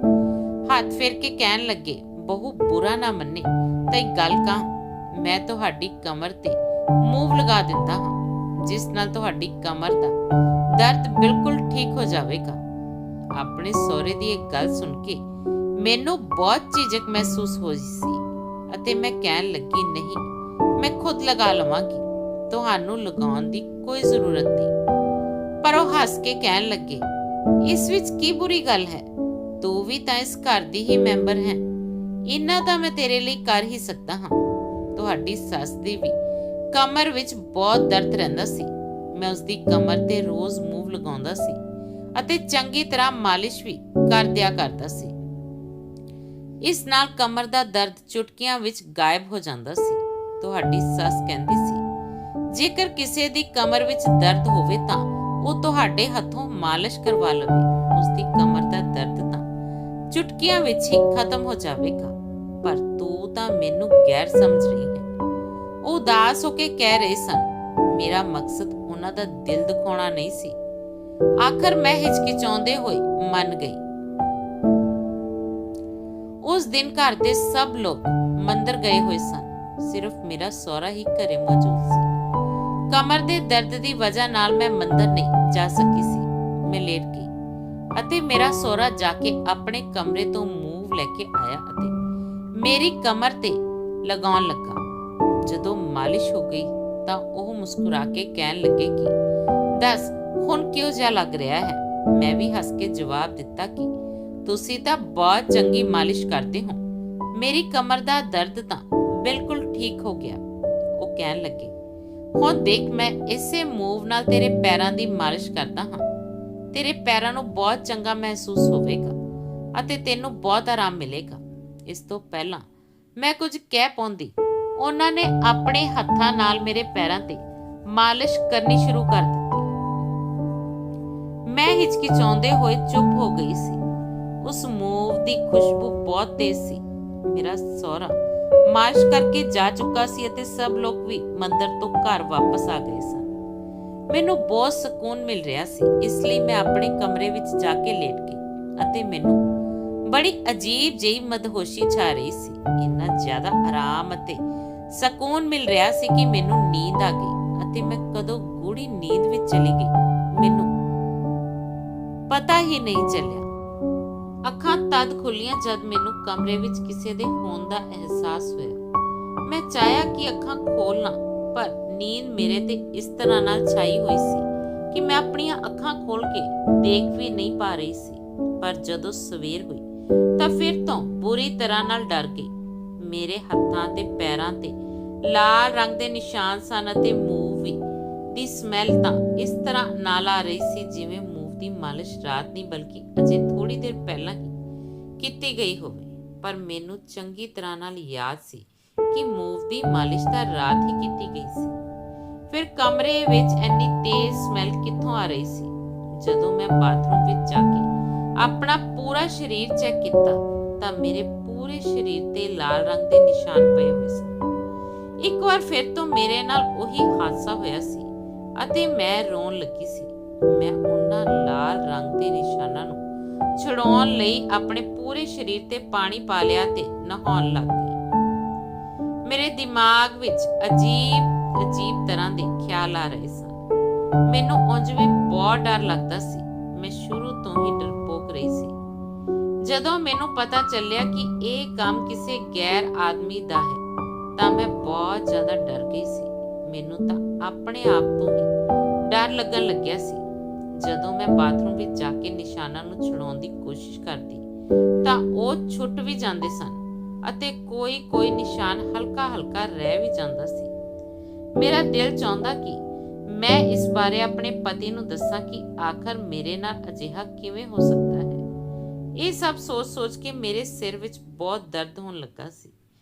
ਹੱਥ ਫੇਰ ਕੇ ਕਹਿਣ ਲੱਗੇ, ਬਹੂ ਬੁਰਾ ਨਾ ਮੰਨੇ ਤਾਂ ਇੱਕ ਗੱਲ ਕਹਾਂ, ਮੈਂ ਤੁਹਾਡੀ ਕਮਰ ਤੇ ਮੂਵ ਲਗਾ ਦਿੰਦਾ ਹਾਂ, ਜਿਸ ਨਾਲ ਤੁਹਾਡੀ ਕਮਰ ਦਾ ਦਰਦ ਬਿਲਕੁਲ ਠੀਕ ਹੋ ਜਾਵੇਗਾ। ਆਪਣੇ ਸਹੁਰੇ ਦੀ ਇਹ ਗੱਲ ਸੁਣ ਕੇ ਮੈਨੂੰ ਬਹੁਤ ਝਿਜਕ ਮਹਿਸੂਸ ਹੋਈ ਸੀ ਅਤੇ ਮੈਂ ਕਹਿਣ ਲੱਗੀ, ਨਹੀਂ, ਮੈਂ ਖੁਦ ਲਗਾ ਲਵਾਂਗੀ, ਤੁਹਾਨੂੰ ਲਗਾਉਣ ਦੀ ਕੋਈ ਜ਼ਰੂਰਤ ਨਹੀਂ। ਪਰ ਉਹ ਹੱਸ ਕੇ ਕਹਿਣ ਲੱਗੇ, ਇਸ ਵਿੱਚ ਕੀ ਬੁਰੀ ਗੱਲ ਹੈ, ਤੂੰ ਵੀ ਤਾਂ ਇਸ ਘਰ ਦੀ ਹੀ ਮੈਂਬਰ ਹੈ, ਇੰਨਾ ਤਾਂ ਮੈਂ ਤੇਰੇ ਲਈ ਕਰ ਹੀ ਸਕਦਾ ਹਾਂ। ਤੁਹਾਡੀ ਸੱਸ ਦੀ ਵੀ ਕਮਰ ਵਿੱਚ ਬਹੁਤ ਦਰਦ ਰਹਿੰਦਾ ਸੀ। ਮੈਂ ਉਸ ਦੀ ਕਮਰ ਤੇ ਰੋਜ਼ ਮੂਵ ਲਗਾਉਂਦਾ ਸੀ ਅਤੇ ਚੰਗੀ ਤਰ੍ਹਾਂ ਮਾਲਿਸ਼ ਵੀ ਕਰ ਦਿਆ ਕਰਦਾ ਸੀ। ਇਸ ਨਾਲ ਕਮਰ ਦਾ ਦਰਦ ਚੁਟਕੀਆਂ ਵਿੱਚ ਗਾਇਬ ਹੋ ਜਾਂਦਾ ਸੀ। ਤੁਹਾਡੀ ਸੱਸ ਕਹਿੰਦੀ ਸੀ, ਜੇਕਰ ਕਿਸੇ ਦੀ ਕਮਰ ਵਿੱਚ ਦਰਦ ਹੋਵੇ ਤਾਂ ਉਹ ਤੁਹਾਡੇ ਹੱਥੋਂ ਮਾਲਿਸ਼ ਕਰਵਾ ਲਵੇ, ਉਸ ਦੀ ਕਮਰ ਦਾ ਦਰਦ ਤਾਂ ਚੁਟਕੀਆਂ ਵਿੱਚ ਹੀ ਖਤਮ ਹੋ ਜਾਵੇਗਾ। ਪਰ ਤੂੰ ਤਾਂ ਮੈਨੂੰ ਗੈਰ ਸਮਝ ਰਹੀ ਹੈ। ਉਹ ਉਦਾਸ ਹੋ ਕੇ ਕਹਿ ਰਹੇ ਸਨ। ਮੇਰਾ ਮਕਸਦ ਉਹਨਾਂ ਦਾ ਦਿਲ ਦੁਖਾਉਣਾ ਨਹੀਂ ਸੀ। ਆਖਰ ਮੈਂ ਹਿਚਕਿਚਾਉਂਦੇ ਹੋਏ ਮੰਨ ਗਈ। ਉਸ ਦਿਨ ਘਰ ਦੇ ਸਭ ਲੋਕ ਮੰਦਰ ਗਏ ਹੋਏ ਸਨ, ਸਿਰਫ ਮੇਰਾ ਸਹੁਰਾ ਹੀ ਘਰੇ ਮੌਜੂਦ ਸੀ। ਕਮਰ ਦੇ ਦਰਦ ਦੀ ਵਜ੍ਹਾ ਨਾਲ ਮੈਂ ਮੰਦਰ ਨਹੀਂ ਜਾ ਸਕੀ ਸੀ। ਮੈਂ ਲੇਟ ਗਈ ਅਤੇ ਮੇਰਾ ਸਹੁਰਾ ਜਾ ਕੇ ਆਪਣੇ ਕਮਰੇ ਤੋਂ ਮੂਵ ਲੈ ਕੇ ਆਇਆ ਅਤੇ ਮੇਰੀ ਕਮਰ ਤੇ ਲਗਾਉਣ ਲੱਗਾ। ਜਦੋਂ ਮਾਲਿਸ਼ ਹੋ ਗਈ ਤਾਂ ਉਹ ਮੁਸਕਰਾ ਕੇ ਕਹਿਣ ਲੱਗੇ ਕਿ ਦੱਸ ਹੁਣ ਕਿਉਂ ਜਿਹਾ ਲੱਗ ਰਿਹਾ ਹੈ। ਮੈਂ ਵੀ ਹੱਸ ਕੇ ਜਵਾਬ ਦਿੱਤਾ ਕਿ ਤੁਸੀਂ ਤਾਂ ਬਹੁਤ ਚੰਗੀ ਮਾਲਿਸ਼ ਕਰਦੇ ਹੋ, ਮੇਰੀ ਕਮਰ ਦਾ ਦਰਦ ਤਾਂ ਬਿਲਕੁਲ ਠੀਕ ਹੋ ਗਿਆ। ਉਹ ਕਹਿਣ ਲੱਗੇ, ਹੁਣ ਦੇਖ, ਮੈਂ ਇਸੇ ਮੂਵ ਨਾਲ ਤੇਰੇ ਪੈਰਾਂ ਦੀ ਮਾਲਿਸ਼ ਕਰਦਾ ਹਾਂ, ਤੇਰੇ ਪੈਰਾਂ ਨੂੰ ਬਹੁਤ ਚੰਗਾ ਮਹਿਸੂਸ ਹੋਵੇਗਾ ਅਤੇ ਤੈਨੂੰ ਬਹੁਤ ਆਰਾਮ ਮਿਲੇਗਾ। ਇਸ ਤੋਂ ਪਹਿਲਾਂ ਮੈਂ ਕੁਝ ਕਹਿ ਪਾਉਂਦੀ, ਉਹਨਾਂ ਨੇ ਆਪਣੇ ਹੱਥਾਂ ਨਾਲ ਮੇਰੇ ਪੈਰਾਂ ਤੇ ਮਾਲਿਸ਼ ਕਰਨੀ ਸ਼ੁਰੂ ਕਰ ਦਿੱਤੀ। ਮੈਂ ਹਿਚਕਿਚਾਉਂਦੇ ਹੋਏ ਚੁੱਪ ਹੋ ਗਈ ਸੀ। ਉਸ ਮੂਵ ਦੀ ਖੁਸ਼ਬੂ ਬਹੁਤ ਤੇਜ਼ ਸੀ। ਮੇਰਾ ਸਹੁਰਾ ਮਾਲਿਸ਼ ਕਰਕੇ ਜਾ ਚੁੱਕਾ ਸੀ ਅਤੇ ਸਭ ਲੋਕ ਵੀ ਮੰਦਰ ਤੋਂ ਘਰ ਵਾਪਸ ਆ ਗਏ ਸਨ। ਮੈਨੂੰ ਬਹੁਤ ਸਕੂਨ ਮਿਲ ਰਿਹਾ ਸੀ, ਇਸ ਲਈ ਮੈਂ ਆਪਣੇ ਕਮਰੇ ਵਿੱਚ ਜਾ ਕੇ ਲੇਟ ਗਈ ਅਤੇ ਮੈਨੂੰ ਬੜੀ ਅਜੀਬ ਜਿਹੀ ਮਦਹੋਸ਼ੀ ਛਾ ਰਹੀ ਸੀ। ਇੰਨਾ ਜ਼ਿਆਦਾ ਆਰਾਮ ਅਤੇ ਸਕੂਨ ਮਿਲ ਰਿਹਾ ਸੀ ਕਿ ਮੈਨੂੰ ਨੀਂਦ ਆ ਗਈ ਅਤੇ ਮੈਂ ਕਦੋਂ ਗੂੜੀ ਨੀਂਦ ਵਿੱਚ ਚਲੀ ਗਈ ਮੈਨੂੰ ਪਤਾ ਹੀ ਨਹੀਂ ਚੱਲਿਆ। ਅੱਖਾਂ ਤਦ ਖੁੱਲੀਆਂ ਜਦ ਮੈਨੂੰ ਕਮਰੇ ਵਿੱਚ ਕਿਸੇ ਦੇ ਹੋਣ ਦਾ ਅਹਿਸਾਸ ਹੋਇਆ। ਮੈਂ ਚਾਹਿਆ ਕਿ ਅੱਖਾਂ ਖੋਲ੍ਹਾਂ, ਪਰ ਨੀਂਦ ਮੇਰੇ ਤੇ ਇਸ ਤਰ੍ਹਾਂ ਨਾਲ ਛਾਈ ਹੋਈ ਸੀ ਕਿ ਮੈਂ ਆਪਣੀਆਂ ਅੱਖਾਂ ਖੋਲ੍ਹ ਕੇ ਦੇਖ ਵੀ ਨਹੀਂ ਪਾ ਰਹੀ ਸੀ। ਪਰ ਜਦੋਂ ਸਵੇਰ ਹੋਈ ਤਾਂ ਫਿਰ ਤੋਂ ਬੁਰੀ ਤਰ੍ਹਾਂ ਨਾਲ ਡਰ ਗਈ। ਮੇਰੇ ਹੱਥਾਂ ਤੇ ਪੈਰਾਂ ਤੇ ਲਾਲ ਰੰਗ ਦੇ ਨਿਸ਼ਾਨ ਸਨ ਅਤੇ ਮੂਵ ਦੀ ਸਮੈਲ ਤਾਂ ਇਸ ਤਰ੍ਹਾਂ ਨਾਲ ਆ ਰਹੀ ਸੀ ਜਿਵੇਂ ਮੂਵ ਦੀ ਮਾਲਿਸ਼ ਰਾਤ ਨਹੀਂ ਬਲਕਿ ਅਜੇ ਥੋੜੀ ਦੇਰ ਪਹਿਲਾਂ ਹੀ ਕੀਤੀ ਗਈ ਹੋਵੇ। ਪਰ ਮੈਨੂੰ ਚੰਗੀ ਤਰ੍ਹਾਂ ਨਾਲ ਯਾਦ ਸੀ ਕਿ ਮੂਵ ਦੀ ਮਾਲਿਸ਼ ਤਾਂ ਰਾਤ ਹੀ ਕੀਤੀ ਗਈ ਸੀ। ਫਿਰ ਕਮਰੇ ਵਿੱਚ ਇੰਨੀ ਤੇਜ਼ ਸਮੈਲ ਕਿੱਥੋਂ ਆ ਰਹੀ ਸੀ? ਜਦੋਂ ਮੈਂ ਬਾਥਰੂਮ ਵਿੱਚ ਜਾ ਕੇ ਆਪਣਾ ਪੂਰਾ ਸਰੀਰ ਚੈੱਕ ਕੀਤਾ ਤਾਂ ਮੇਰੇ ਪੂਰੇ ਸਰੀਰ ਤੇ ਲਾਲ ਰੰਗ ਦੇ ਨਿਸ਼ਾਨ ਪਏ ਹੋਏ ਸਨ। ਇੱਕ ਵਾਰ ਫਿਰ ਤੋਂ ਮੇਰੇ ਨਾਲ ਉਹੀ ਹਾਦਸਾ ਹੋਇਆ ਸੀ ਅਤੇ ਮੈਂ ਰੋਣ ਲੱਗੀ ਸੀ। ਮੈਂ ਉਹਨਾਂ ਲਾਲ ਰੰਗ ਦੇ ਨਿਸ਼ਾਨਾਂ ਨੂੰ ਛੁਡਾਉਣ ਲਈ ਆਪਣੇ ਪੂਰੇ ਸਰੀਰ ਤੇ ਪਾਣੀ ਪਾ ਲਿਆ ਤੇ ਨਹਾਉਣ ਲੱਗ ਗਈ। ਮੇਰੇ ਦਿਮਾਗ ਵਿੱਚ ਅਜੀਬ ਤਰ੍ਹਾਂ ਦੇ ਖਿਆਲ ਆ ਰਹੇ ਸਨ। ਮੈਨੂੰ ਉਂਝ ਵੀ ਬਹੁਤ ਡਰ ਲੱਗਦਾ ਸੀ। ਮੈਂ ਸ਼ੁਰੂ ਤੋਂ ਹੀ ਡਰਪੋਕ ਰਹੀ ਸੀ। ਜਦੋਂ ਮੈਨੂੰ ਪਤਾ ਚੱਲਿਆ ਕਿ ਇਹ ਕੰਮ ਕਿਸੇ ਗੈਰ ਆਦਮੀ ਦਾ ਹੈ ਤਾਂ ਮੈਂ ਬਹੁਤ ਜ਼ਿਆਦਾ ਡਰ ਗਈ ਸੀ। ਮੈਨੂੰ ਤਾਂ ਆਪਣੇ ਆਪ ਤੋਂ ਹੀ ਡਰ ਲੱਗਣ ਲੱਗਿਆ ਸੀ। ਜਦੋਂ ਮੈਂ ਬਾਥਰੂਮ ਵਿੱਚ ਜਾ ਕੇ ਨਿਸ਼ਾਨਾਂ ਨੂੰ ਛੁਡਾਉਣ ਦੀ ਕੋਸ਼ਿਸ਼ ਕਰਦੀ ਤਾਂ ਉਹ ਛੁੱਟ ਵੀ ਜਾਂਦੇ ਸਨ ਅਤੇ ਕੋਈ ਨਿਸ਼ਾਨ ਹਲਕਾ ਰਹਿ ਵੀ ਜਾਂਦਾ ਸੀ। ਮੇਰਾ ਦਿਲ ਚਾਹੁੰਦਾ ਕਿ ਮੈਂ ਇਸ ਬਾਰੇ ਆਪਣੇ ਪਤੀ ਨੂੰ ਦੱਸਾਂ ਕਿ ਆਖਰ ਮੇਰੇ ਨਾਲ ਅਜਿਹਾ ਕਿਵੇਂ ਹੋ ਸਕਦਾ ਹੈ। ਇਹ ਸਭ ਸੋਚ ਕੇ ਮੇਰੇ ਸਿਰ ਵਿੱਚ ਬਹੁਤ ਦਰਦ ਹੋਣ ਲੱਗਾ ਸੀ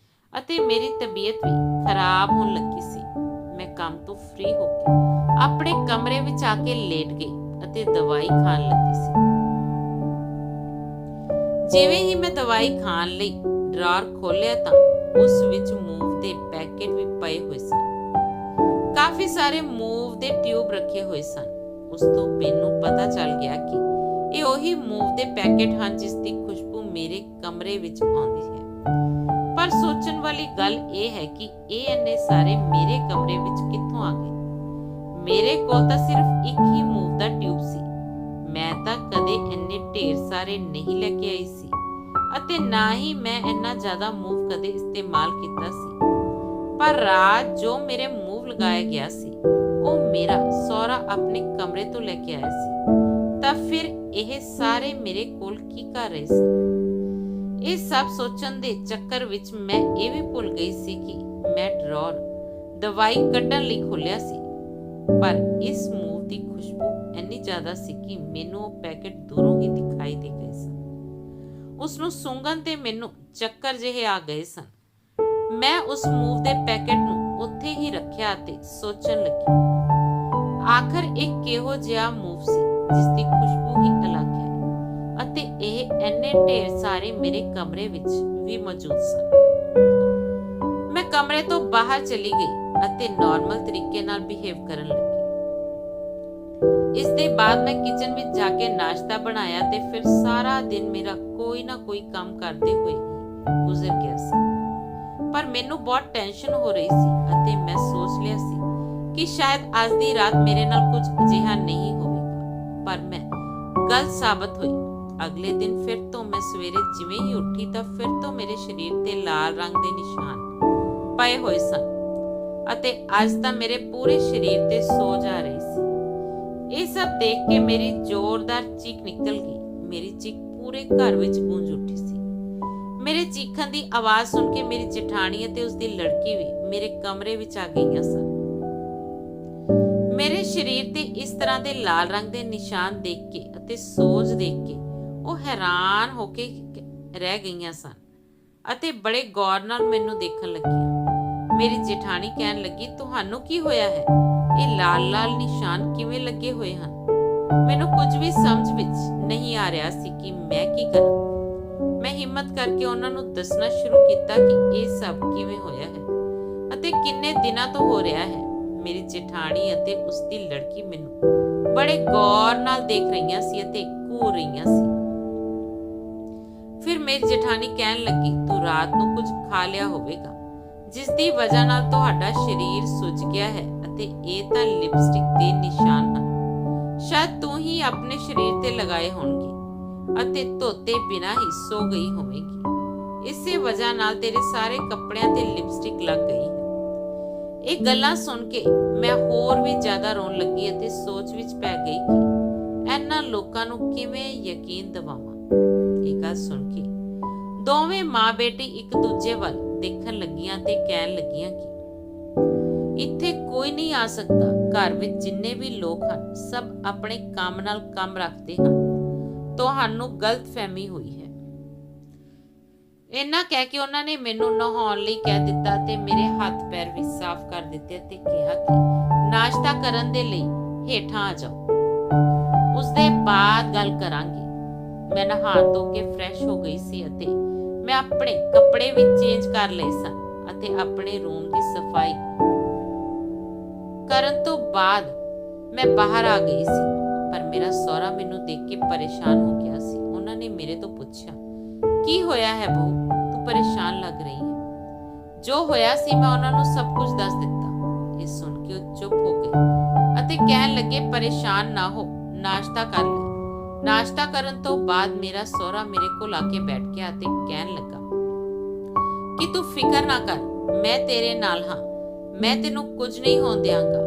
ਅਤੇ ਮੇਰੀ ਤਬੀਅਤ ਵੀ ਖਰਾਬ ਹੋਣ ਲੱਗੀ ਸੀ। ਮੈਂ ਕੰਮ ਤੋਂ ਫ੍ਰੀ ਹੋ ਕੇ ਆਪਣੇ ਕਮਰੇ ਵਿੱਚ ਆ ਕੇ ਲੇਟ ਗਈ ਅਤੇ ਦਵਾਈ ਖਾਣ ਲੱਗੀ ਸੀ। ਜਿਵੇਂ ਹੀ ਮੈਂ ਦਵਾਈ ਖਾਣ ਲਈ ਡਰਾਅਰ ਖੋਲ੍ਹਿਆ ਤਾਂ ਉਸ ਵਿੱਚ ਮੂਵ ਦੇ ਪੈਕੇਟ ਵੀ ਪਏ ਹੋਏ ਸਨ। ਕਾਫੀ ਸਾਰੇ ਮੂਵ ਦੇ ਟਿਊਬ ਰੱਖੇ ਹੋਏ ਸਨ। ਉਸ ਤੋਂ ਮੈਨੂੰ ਪਤਾ ਚੱਲ ਗਿਆ ਕਿ ਇਹ ਉਹੀ ਮੂਵ ਦੇ ਪੈਕੇਟ ਹਨ ਜਿਸ ਦੀ ਖੁਸ਼ਬੂ ਮੇਰੇ ਕਮਰੇ ਵਿੱਚ ਆਉਂਦੀ ਹੈ। ਪਰ ਸੋਚਣ ਵਾਲੀ ਗੱਲ ਇਹ ਹੈ ਕਿ ਇਹ ਇੰਨੇ ਸਾਰੇ ਮੇਰੇ ਕਮਰੇ ਵਿੱਚ ਕਿੱਥੋਂ ਆ ਗਏ? ਮੇਰੇ ਕੋਲ ਤਾਂ ਸਿਰਫ ਇੱਕ ਹੀ ਮੂਵ ਦਾ ਟਿਊਬ ਸੀ। ਮੈਂ ਤਾਂ ਕਦੇ ਇੰਨੇ ਢੇਰ ਸਾਰੇ ਨਹੀਂ ਲੈ ਕੇ ਆਈ ਸੀ ਅਤੇ ਨਾ ਹੀ ਮੈਂ ਇੰਨਾ ਜ਼ਿਆਦਾ ਮੂਵ ਕਦੇ ਇਸਤੇਮਾਲ ਕੀਤਾ ਸੀ। ਪਰ ਰਾਤ ਜੋ ਮੇਰੇ ਮੂਵ ਲਗਾਇਆ ਗਿਆ ਸੀ ਉਹ ਮੇਰਾ ਸਹੁਰਾ ਆਪਣੇ ਕਮਰੇ ਤੋਂ ਲੈ ਕੇ ਆਇਆ ਸੀ। ਤਾਂ ਫਿਰ ਇਹ ਸਾਰੇ ਮੇਰੇ ਕੋਲ ਕੀ ਕਰ ਰਹੇ ਸਨ? ਇਹ ਸਭ ਸੋਚਣ ਦੇ ਚੱਕਰ ਵਿੱਚ ਮੈਂ ਇਹ ਵੀ ਭੁੱਲ ਗਈ ਸੀ ਕਿ ਮੈਂ ਡਰਾਅਰ ਦਵਾਈ ਕੱਢਣ ਲਈ ਖੋਲ੍ਹਿਆ ਸੀ। ਪਰ ਇਸ ਮੂਵ ਦੀ ਖੁਸ਼ਬੂ ਇੰਨੀ ਜ਼ਿਆਦਾ ਸੀ ਕਿ ਮੈਨੂੰ ਉਹ ਪੈਕੇਟ ਦੂਰੋਂ ਹੀ ਦਿਖਾਈ ਦੇ ਗਏ ਸਨ। ਉਸ ਨੂੰ ਸੁੰਘਣ ਤੇ ਮੈਨੂੰ ਚੱਕਰ ਜਿਹੇ ਆ ਗਏ ਸਨ। ਮੈਂ ਉਸ ਮੂਵ ਦੇ ਪੈਕੇਟ ਨੂੰ ਉੱਥੇ ਹੀ ਰੱਖਿਆ ਅਤੇ ਸੋਚਣ ਲੱਗੀ, ਆਖਰ ਇਹ ਕਿਹੋ ਜਿਹਾ ਮੂਵ ਸੀ ਜਿਸ ਦੀ ਖੁਸ਼ਬੂ ਹੀ ਅਲੱਗ ਹੈ ਅਤੇ ਇਹ ਇੰਨੇ ਢੇਰ ਸਾਰੇ ਮੇਰੇ ਕਮਰੇ ਵਿੱਚ ਵੀ ਮੌਜੂਦ ਸਨ। ਮੈਂ ਕਮਰੇ ਤੋਂ ਬਾਹਰ ਚਲੀ ਗਈ ਅਤੇ ਨਾਰਮਲ ਤਰੀਕੇ ਨਾਲ ਬਿਹੇਵ ਕਰਨ ਲੱਗੀ। ਇਸ ਦੇ ਬਾਅਦ ਮੈਂ ਕਿਚਨ ਵਿੱਚ ਜਾ ਕੇ ਨਾਸ਼ਤਾ ਬਣਾਇਆ ਤੇ ਫਿਰ ਸਾਰਾ ਦਿਨ ਮੇਰਾ ਕੋਈ ਨਾ ਕੋਈ ਕੰਮ ਕਰਦੇ ਹੋਏ ਹੀ ਗੁਜ਼ਰ ਗਿਆ ਸੀ। ਪਰ ਮੈਨੂੰ ਬਹੁਤ ਟੈਨਸ਼ਨ ਹੋ ਰਹੀ ਸੀ ਅਤੇ ਮੈਂ ਸੋਚ ਲਿਆ ਸੀ ਕਿ ਸ਼ਾਇਦ ਅੱਜ ਦੀ ਰਾਤ ਮੇਰੇ ਨਾਲ ਕੁਝ ਅਜਿਹਾ ਨਹੀਂ ਹੋਵੇਗਾ। ਪਰ ਮੈਂ ਗਲਤ ਸਾਬਤ ਹੋਈ। ਅਗਲੇ ਦਿਨ ਫਿਰ ਤੋਂ ਮੈਂ ਸਵੇਰੇ ਜਿਵੇਂ ਹੀ ਉੱਠੀ ਤਾਂ ਫਿਰ ਤੋਂ ਮੇਰੇ ਸਰੀਰ ਤੇ ਲਾਲ ਰੰਗ ਦੇ ਨਿਸ਼ਾਨ ਪਏ ਹੋਏ ਸਨ ਅਤੇ ਅੱਜ ਤਾਂ ਮੇਰੇ ਪੂਰੇ ਸਰੀਰ ਤੇ ਸੋਜ ਆ ਰਹੀ ਸੀ। ਇਹ ਸਭ ਦੇਖ ਕੇ ਮੇਰੀ ਜ਼ੋਰਦਾਰ ਚੀਖ ਨਿਕਲ ਗਈ। ਮੇਰੀ ਚੀਖ ਪੂਰੇ ਘਰ ਵਿੱਚ ਗੂੰਜ ਉੱਠੀ ਸੀ। ਮੇਰੇ ਚੀਖਣ ਦੀ ਆਵਾਜ਼ ਸੁਣ ਕੇ ਮੇਰੀ ਜਠਾਣੀ ਅਤੇ ਉਸਦੀ ਲੜਕੀ ਵੀ ਮੇਰੇ ਕਮਰੇ ਵਿੱਚ ਆ ਗਈਆਂ ਸਨ। ਮੇਰੇ ਸਰੀਰ ਤੇ ਇਸ ਤਰ੍ਹਾਂ ਦੇ ਲਾਲ ਰੰਗ ਦੇ ਨਿਸ਼ਾਨ ਦੇਖ ਕੇ ਅਤੇ ਸੋਜ ਦੇਖ ਕੇ ਉਹ ਹੈਰਾਨ ਹੋ ਕੇ ਰਹਿ ਗਈਆਂ ਸਨ ਅਤੇ ਬੜੇ ਗੌਰ ਨਾਲ ਮੈਨੂੰ ਦੇਖਣ ਲੱਗੀਆਂ। ਮੇਰੀ ਜਠਾਣੀ ਕਹਿਣ ਲੱਗੀ, ਤੁਹਾਨੂੰ ਕੀ ਹੋਇਆ ਹੈ? ਇਹ ਲਾਲ-ਲਾਲ ਨਿਸ਼ਾਨ ਕਿਵੇਂ ਲੱਗੇ ਹੋਏ ਹਨ? ਮੈਨੂੰ ਕੁਝ ਵੀ ਸਮਝ ਵਿੱਚ ਨਹੀਂ ਆ ਰਿਹਾ ਸੀ ਕਿ ਮੈਂ ਕੀ ਕਰਾਂ। ਮੈਂ ਹਿੰਮਤ ਕਰਕੇ ਉਹਨਾਂ ਨੂੰ ਦੱਸਣਾ ਸ਼ੁਰੂ ਕੀਤਾ ਕਿ ਇਹ ਸਭ ਕਿਵੇਂ ਹੋਇਆ ਹੈ ਅਤੇ ਕਿੰਨੇ ਦਿਨਾਂ ਤੋਂ ਹੋ ਰਿਹਾ ਹੈ। ਮੇਰੀ ਜੇਠਾਣੀ ਅਤੇ ਉਸ ਦੀ ਲੜਕੀ ਮੈਨੂੰ ਬੜੇ ਗੌਰ ਨਾਲ ਦੇਖ ਰਹੀਆਂ ਸੀ ਅਤੇ ਘੂਰ ਰਹੀਆਂ ਸੀ। ਫਿਰ ਮੇਰੀ ਜੇਠਾਣੀ ਕਹਿਣ ਲੱਗੀ, ਤੂੰ ਰਾਤ ਨੂੰ ਕੁਝ ਖਾ ਲਿਆ ਹੋਵੇਗਾ ਜਿਸ ਦੀ ਵਜ੍ਹਾ ਨਾਲ ਤੁਹਾਡਾ ਸਰੀਰ ਸੁੱਜ ਗਿਆ ਹੈ ਅਤੇ ਇਹ ਤਾਂ ਲਿਪਸਟਿਕ ਦੇ ਨਿਸ਼ਾਨ ਹਨ। ਸ਼ਾਇਦ ਤੂੰ ਹੀ ਆਪਣੇ ਸਰੀਰ ਤੇ ਲਗਾਏ ਹੋਣਗੇ ਅਤੇ ਧੋਤੇ ਬਿਨਾਂ ਹੀ ਸੋ ਗਈ ਹੋਵੇਗੀ। ਇਸੇ ਵਜ੍ਹਾ ਨਾਲ ਤੇਰੇ ਸਾਰੇ ਕੱਪੜਿਆਂ ਤੇ ਲਿਪਸਟਿਕ ਲੱਗ ਗਈ ਹੈ। ਇਹ ਗੱਲਾਂ ਸੁਣ ਕੇ ਮੈਂ ਹੋਰ ਵੀ ਜ਼ਿਆਦਾ ਰੋਣ ਲੱਗੀ ਅਤੇ ਸੋਚ ਵਿੱਚ ਪੈ ਗਈ ਕਿ ਇਹਨਾਂ ਲੋਕਾਂ ਨੂੰ ਕਿਵੇਂ ਯਕੀਨ ਦਿਵਾਵਾਂ। ਇਹ ਗੱਲ ਸੁਣ ਕੇ ਦੋਵੇਂ ਮਾਂ ਬੇਟੀ ਇੱਕ ਦੂਜੇ ਵੱਲ ਦੇਖਣ ਲੱਗੀਆਂ ਤੇ ਕਹਿਣ ਲੱਗੀਆਂ ਕਿ ਇੱਥੇ ਕੋਈ ਨਹੀਂ ਆ ਸਕਦਾ। ਘਰ ਵਿੱਚ ਜਿੰਨੇ ਵੀ ਲੋਕ ਹਨ ਸਭ ਆਪਣੇ ਕੰਮ ਨਾਲ ਕੰਮ ਰੱਖਦੇ ਹਨ। ਤੁਹਾਨੂੰ ਗਲਤਫਹਿਮੀ ਹੋਈ ਹੈ। ਇੰਨਾ ਕਹਿ ਕੇ ਉਹਨਾਂ ਨੇ ਮੈਨੂੰ ਨਹਾਉਣ ਲਈ ਕਹਿ ਦਿੱਤਾ ਤੇ ਮੇਰੇ ਹੱਥ ਪੈਰ ਵੀ ਸਾਫ਼ ਕਰ ਦਿੱਤੇ ਤੇ ਕਿਹਾ ਕਿ ਨਾਸ਼ਤਾ ਕਰਨ ਦੇ ਲਈ ਹੇਠਾਂ ਆ ਜਾਓ, ਉਸ ਦੇ ਬਾਅਦ ਗੱਲ ਕਰਾਂਗੇ। ਮੈਂ ਨਹਾ ਧੋ ਕੇ ਫਰੈਸ਼ ਹੋ ਗਈ ਸੀ ਅਤੇ ਮੈਂ ਆਪਣੇ ਕੱਪੜੇ ਵੀ ਚੇਂਜ ਕਰ ਲਏ ਸਨ ਅਤੇ ਆਪਣੇ ਰੂਮ ਦੀ ਸਫਾਈ ਕਰਨ ਤੋਂ ਬਾਅਦ ਮੈਂ ਬਾਹਰ ਆ ਗਈ ਸੀ। ਪਰ ਮੇਰਾ ਸਹੁਰਾ ਮੈਨੂੰ ਦੇਖ ਕੇ ਪਰੇਸ਼ਾਨ ਹੋ ਗਿਆ ਸੀ। ਉਹਨਾਂ ਨੇ ਮੇਰੇ ਤੋਂ ਪੁੱਛਿਆ, ਕੀ ਹੋਇਆ ਹੈ ਬਹੂ, ਤੂੰ ਪਰੇਸ਼ਾਨ ਲੱਗ ਰਹੀ ਹੈ। ਜੋ ਹੋਇਆ ਸੀ ਮੈਂ ਉਹਨਾਂ ਨੂੰ ਸਭ ਕੁਝ ਦੱਸ ਦਿੱਤਾ। ਇਹ ਸੁਣ ਕੇ ਉਹ ਚੁੱਪ ਹੋ ਗਏ ਅਤੇ ਕਹਿਣ ਲੱਗੇ, ਪਰੇਸ਼ਾਨ ਨਾ ਹੋ, ਨਾਸ਼ਤਾ ਕਰ ਲੈ। ਨਾਸ਼ਤਾ ਕਰਨ ਤੋਂ ਬਾਅਦ ਮੇਰਾ ਸਹੁਰਾ ਮੇਰੇ ਕੋਲ ਆ ਕੇ ਬੈਠ ਗਿਆ ਅਤੇ ਕਹਿਣ ਲੱਗਾ ਕਿ ਤੂੰ ਫਿਕਰ ਨਾ ਕਰ, ਮੈਂ ਤੇਰੇ ਨਾਲ ਹਾਂ, ਮੈਂ ਤੈਨੂੰ ਕੁਝ ਨਹੀਂ ਹੋਣ ਦਿਆਂਗਾ।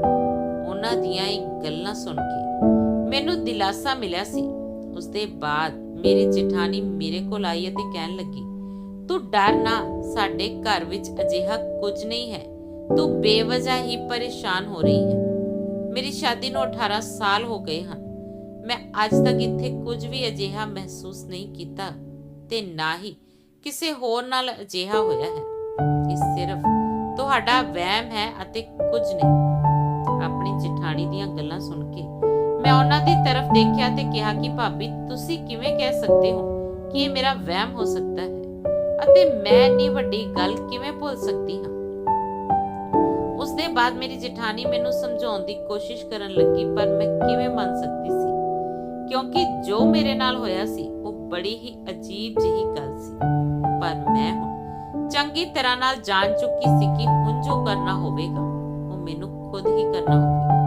ਉਹਨਾਂ ਦੀਆਂ ਇਹ ਗੱਲਾਂ ਸੁਣ ਕੇ ਮੈਨੂੰ ਦਿਲਾਸਾ ਮਿਲਿਆ ਸੀ। ਉਸ ਦੇ ਬਾਅਦ ਮੇਰੀ ਜੇਠਾਣੀ ਮੇਰੇ ਕੋਲ ਆਈ ਅਤੇ ਕਹਿਣ ਲੱਗੀ, ਤੂੰ ਡਰ ਨਾ, ਸਾਡੇ ਘਰ ਵਿੱਚ ਅਜਿਹਾ ਕੁਝ ਨਹੀਂ ਹੈ, ਤੂੰ ਬੇਵਜ੍ਹਾ ਹੀ ਪਰੇਸ਼ਾਨ ਹੋ ਰਹੀ ਹੈ। ਮੇਰੀ ਸ਼ਾਦੀ ਨੂੰ 18 ਸਾਲ ਹੋ ਗਏ ਹਨ। ਮੈਂ ਅੱਜ ਤੱਕ ਇੱਥੇ ਕੁਝ ਵੀ ਅਜਿਹਾ ਮਹਿਸੂਸ ਨਹੀਂ ਕੀਤਾ ਤੇ ਨਾ ਹੀ ਕਿਸੇ ਹੋਰ ਨਾਲ ਅਜਿਹਾ ਹੋਇਆ ਹੈ। ਇਹ ਸਿਰਫ ਤੁਹਾਡਾ ਵਹਿਮ ਹੈ ਅਤੇ ਕੁਝ ਨਹੀਂ। ਆਪਣੀ ਜੇਠਾਣੀ ਦੀਆਂ ਗੱਲਾਂ ਸੁਣ ਕੇ ਮੈਂ ਉਹਨਾਂ ਦੀ ਤਰਫ ਦੇਖਿਆ ਤੇ ਕਿਹਾ ਕਿ ਭਾਬੀ, ਤੁਸੀਂ ਕਿਵੇਂ ਕਹਿ ਸਕਦੇ ਹੋ ਕਿ ਇਹ ਮੇਰਾ ਵਹਿਮ ਹੋ ਸਕਦਾ ਹੈ ਅਤੇ ਮੈਂ ਇੰਨੀ ਵੱਡੀ ਗੱਲ ਕਿਵੇਂ ਭੁੱਲ ਸਕਦੀ ਹਾਂ। ਉਸ ਦੇ ਬਾਅਦ ਮੇਰੀ ਜੇਠਾਣੀ ਮੈਨੂੰ ਸਮਝਾਉਣ ਦੀ ਕੋਸ਼ਿਸ਼ ਕਰਨ ਲੱਗੀ, ਪਰ ਮੈਂ ਕਿਵੇਂ ਮੰਨ ਸਕਦੀ ਸੀ ਕਿਉਂਕਿ ਜੋ ਮੇਰੇ ਨਾਲ ਹੋਇਆ ਸੀ ਉਹ ਬੜੀ ਹੀ ਅਜੀਬ ਜਿਹੀ ਗੱਲ ਸੀ। ਪਰ ਮੈਂ ਹੁਣ ਚੰਗੀ ਤਰ੍ਹਾਂ ਨਾਲ ਜਾਣ ਚੁੱਕੀ ਸੀ ਕਿ ਹੁਣ ਜੋ ਕਰਨਾ ਹੋਵੇਗਾ ਉਹ ਮੈਨੂੰ ਖੁਦ ਹੀ ਕਰਨਾ ਹੋਵੇਗਾ।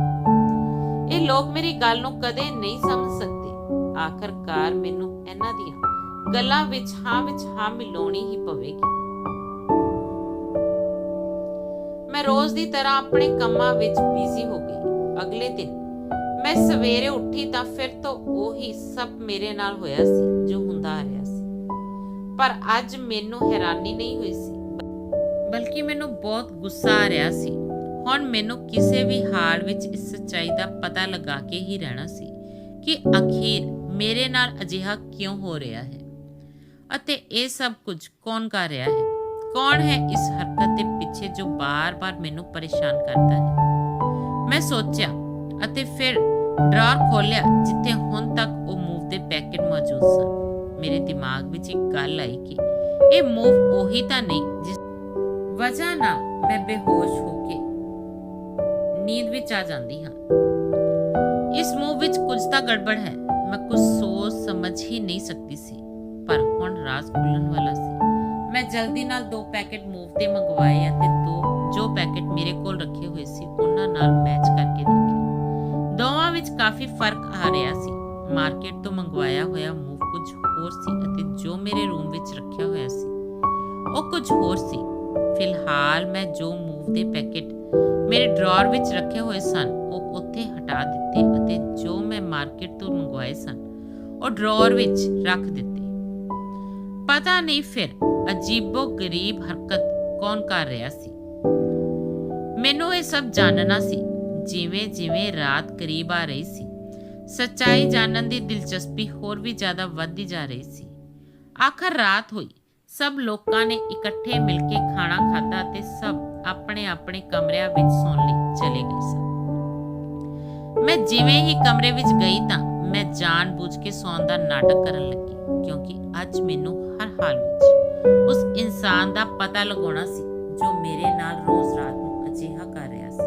ਇਹ ਲੋਕ ਮੇਰੀ ਗੱਲ ਨੂੰ ਕਦੇ ਨਹੀਂ ਸਮਝ ਸਕਦੇ। ਆਖਰਕਾਰ ਮੈਨੂੰ ਇਹਨਾਂ ਦੀਆਂ ਗੱਲਾਂ ਵਿੱਚ ਹਾਂ ਮਿਲਾਉਣੀ ਹੀ ਪਵੇਗੀ। ਮੈਂ ਰੋਜ਼ ਦੀ ਤਰ੍ਹਾਂ ਆਪਣੇ ਕੰਮਾਂ ਵਿੱਚ ਬਿਜ਼ੀ ਹੋ ਗਈ। ਅਗਲੇ ਦਿਨ ਮੈਂ ਸਵੇਰੇ ਉੱਠੀ ਤਾਂ ਫਿਰ ਤੋਂ ਉਹੀ ਸਭ ਮੇਰੇ ਨਾਲ ਹੋਇਆ ਸੀ ਜੋ ਹੁੰਦਾ ਆ ਰਿਹਾ ਸੀ। ਪਰ ਅੱਜ ਮੈਨੂੰ ਹੈਰਾਨੀ ਨਹੀਂ ਹੋਈ ਸੀ, ਬਲਕਿ ਮੈਨੂੰ ਬਹੁਤ ਗੁੱਸਾ ਆ ਰਿਹਾ ਸੀ। ਹੁਣ ਮੈਨੂੰ ਕਿਸੇ ਵੀ ਹਾਲ ਵਿੱਚ ਇਸ ਸੱਚਾਈ ਦਾ ਪਤਾ ਲਗਾ ਕੇ ਹੀ ਰਹਿਣਾ ਸੀ ਕਿ ਆਖਿਰ ਮੇਰੇ ਨਾਲ ਅਜਿਹਾ ਕਿਉਂ ਹੋ ਰਿਹਾ ਹੈ ਅਤੇ ਇਹ ਸਭ ਕੁਝ ਕੌਣ ਕਰ ਰਿਹਾ ਹੈ। ਕੌਣ ਹੈ ਇਸ ਹਰਕਤ ਦੇ ਪਿੱਛੇ ਜੋ ਬਾਰ-ਬਾਰ ਮੈਨੂੰ ਪਰੇਸ਼ਾਨ ਕਰਦਾ ਹੈ। ਮੈਂ ਸੋਚਿਆ ਅਤੇ ਫਿਰ ਡਰਾਅਰ ਖੋਲ੍ਹਿਆ ਜਿੱਥੇ ਹੁਣ ਤੱਕ ਉਹ ਮੂਵ ਦੇ ਪੈਕੇਟ ਮੌਜੂਦ ਸਨ। ਮੇਰੇ ਦਿਮਾਗ ਵਿੱਚ ਇੱਕ ਗੱਲ ਆਈ ਕਿ ਇਹ ਮੂਵ ਉਹੀ ਤਾਂ ਨਹੀਂ ਜਿਸ ਵਜ੍ਹਾ ਨਾਲ ਮੈਂ ਬੇਹੋਸ਼ ਹੋ ਕੇ ਨੀਂਦ ਵਿੱਚ ਆ ਜਾਂਦੀ ਹਾਂ। ਇਸ ਮੂਵ ਵਿੱਚ ਕੁਝ ਤਾਂ ਗੜਬੜ ਹੈ। ਮੈਂ ਕੁਝ ਸੋਚ ਸਮਝ ਹੀ ਨਹੀਂ ਸਕਦੀ ਸੀ, ਪਰ ਹੁਣ ਰਾਜ਼ ਖੁੱਲਣ ਵਾਲਾ ਸੀ। ਮੈਂ ਜਲਦੀ ਨਾਲ 2 ਪੈਕੇਟ ਮੂਵ ਦੇ ਮੰਗਵਾਏ ਅਤੇ 2 ਜੋ ਪੈਕੇਟ ਮੇਰੇ ਕੋਲ ਰੱਖੇ ਹੋਏ ਸੀ ਉਹਨਾਂ ਨਾਲ ਮੈਚ ਕਰਕੇ ਦੇਖੇ। ਦੋਵਾਂ ਵਿੱਚ ਕਾਫੀ ਫਰਕ ਆ ਰਿਹਾ ਸੀ। ਮਾਰਕੀਟ ਤੋਂ ਮੰਗਵਾਇਆ ਹੋਇਆ ਮੂਵ ਕੁਝ ਹੋਰ ਸੀ ਅਤੇ ਜੋ ਮੇਰੇ ਰੂਮ ਵਿੱਚ ਰੱਖਿਆ ਹੋਇਆ ਸੀ ਉਹ ਕੁਝ ਹੋਰ ਸੀ। ਫਿਲਹਾਲ ਮੈਂ ਜੋ ਮੂਵ ਦੇ ਪੈਕੇਟ ਮੇਰੇ ਡਰਾਅਰ ਵਿੱਚ ਰੱਖੇ ਹੋਏ ਸਨ ਉਹ ਉੱਥੇ ਹਟਾ ਦਿੱਤੇ ਅਤੇ ਜੋ ਮੈਂ ਮਾਰਕੀਟ ਤੋਂ ਮੰਗਵਾਏ ਸਨ ਉਹ ਡਰਾਅਰ ਵਿੱਚ ਰੱਖ ਦਿੱਤੇ। ਪਤਾ ਨਹੀਂ ਫਿਰ ਅਜੀਬੋ ਗਰੀਬ ਹਰਕਤ ਕੌਣ ਕਰ ਰਿਹਾ ਸੀ। ਮੈਨੂੰ ਇਹ ਸਭ ਜਾਣਨਾ ਸੀ। ਜਿਵੇਂ ਜਿਵੇਂ ਰਾਤ ਕਰੀਬ ਆ ਰਹੀ ਸੀ, ਸੱਚਾਈ ਜਾਣਨ ਦੀ ਦਿਲਚਸਪੀ ਹੋਰ ਵੀ ਜ਼ਿਆਦਾ ਵੱਧਦੀ ਜਾ ਰਹੀ ਸੀ। ਆਖਰ ਰਾਤ ਹੋਈ। ਸਭ ਲੋਕਾਂ ਨੇ ਇਕੱਠੇ ਮਿਲ ਕੇ ਖਾਣਾ ਖਾਧਾ ਤੇ ਸਭ ਆਪਣੇ ਆਪਣੇ ਕਮਰਿਆਂ ਵਿੱਚ ਸੌਣ ਲਈ ਚਲੇ ਗਏ ਸਨ। ਮੈਂ ਜਿਵੇਂ ਹੀ ਕਮਰੇ ਵਿੱਚ ਗਈ ਤਾਂ ਮੈਂ ਜਾਣ ਬੁੱਝ ਕੇ ਸੌਣ ਦਾ ਨਾਟਕ ਕਰਨ ਲੱਗੀ, ਕਿਉਂਕਿ ਅੱਜ ਮੈਨੂੰ ਹਰ ਹਾਲ ਵਿੱਚ ਉਸ ਇਨਸਾਨ ਦਾ ਪਤਾ ਲਗਾਉਣਾ ਸੀ ਜੋ ਮੇਰੇ ਨਾਲ ਰੋਜ਼ ਰਾਤ ਨੂੰ ਅਜਿਹਾ ਕਰ ਰਿਹਾ ਸੀ।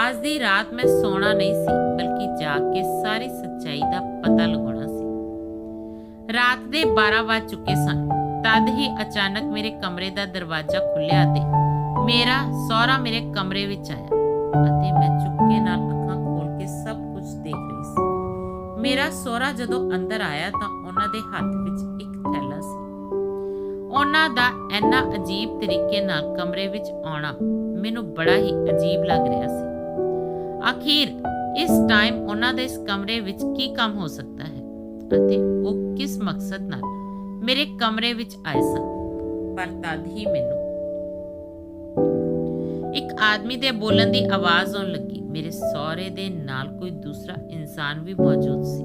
ਅੱਜ ਦੀ ਰਾਤ ਮੈਂ ਸੌਣਾ ਨਹੀਂ ਸੀ, ਬਲਕਿ ਜਾਗ ਕੇ ਸਾਰੀ ਸੱਚਾਈ ਦਾ ਪਤਾ ਲਗਾਉਣਾ ਸੀ। ਰਾਤ ਦੇ 12 ਵੱਜ ਚੁੱਕੇ ਸਨ। ਤਦ ਹੀ ਅਚਾਨਕ ਮੇਰੇ ਕਮਰੇ ਦਾ ਦਰਵਾਜ਼ਾ ਖੁੱਲਿਆ ਤੇ ਮੇਰਾ ਸਹੁਰਾ ਮੇਰੇ ਕਮਰੇ ਵਿੱਚ ਆਇਆ ਅਤੇ ਮੈਂ ਚੁੱਪਕੇ ਨਾਲ ਅੱਖਾਂ ਖੋਲ ਕੇ ਸਭ ਕੁਝ ਦੇਖ ਰਹੀ ਸੀ। ਮੇਰਾ ਸਹੁਰਾ ਜਦੋਂ ਅੰਦਰ ਆਇਆ ਤਾਂ ਉਹਨਾਂ ਦੇ ਹੱਥ ਵਿੱਚ ਇੱਕ ਥੈਲਾ ਸੀ। ਉਹਨਾਂ ਦਾ ਇੰਨਾ ਅਜੀਬ ਤਰੀਕੇ ਨਾਲ ਕਮਰੇ ਵਿੱਚ ਆਉਣਾ ਮੈਨੂੰ ਬੜਾ ਹੀ ਅਜੀਬ ਲੱਗ ਰਿਹਾ ਸੀ। ਆਖਿਰ ਇਸ ਟਾਈਮ ਉਹਨਾਂ ਦੇ ਇਸ ਕਮਰੇ ਵਿੱਚ ਕੀ ਕੰਮ ਹੋ ਸਕਦਾ ਹੈ ਅਤੇ ਉਹ ਕਿਸ ਮਕਸਦ ਨਾਲ ਮੇਰੇ ਕਮਰੇ ਵਿੱਚ ਆਏ ਸਨ। ਪਰ ਤਦ ਹੀ ਮੈਨੂੰ ਇੱਕ ਆਦਮੀ ਦੇ ਬੋਲਣ ਦੀ ਆਵਾਜ਼ ਆਉਣ ਲੱਗੀ। ਮੇਰੇ ਸਹੁਰੇ ਦੇ ਨਾਲ ਕੋਈ ਦੂਸਰਾ ਇਨਸਾਨ ਵੀ ਮੌਜੂਦ ਸੀ।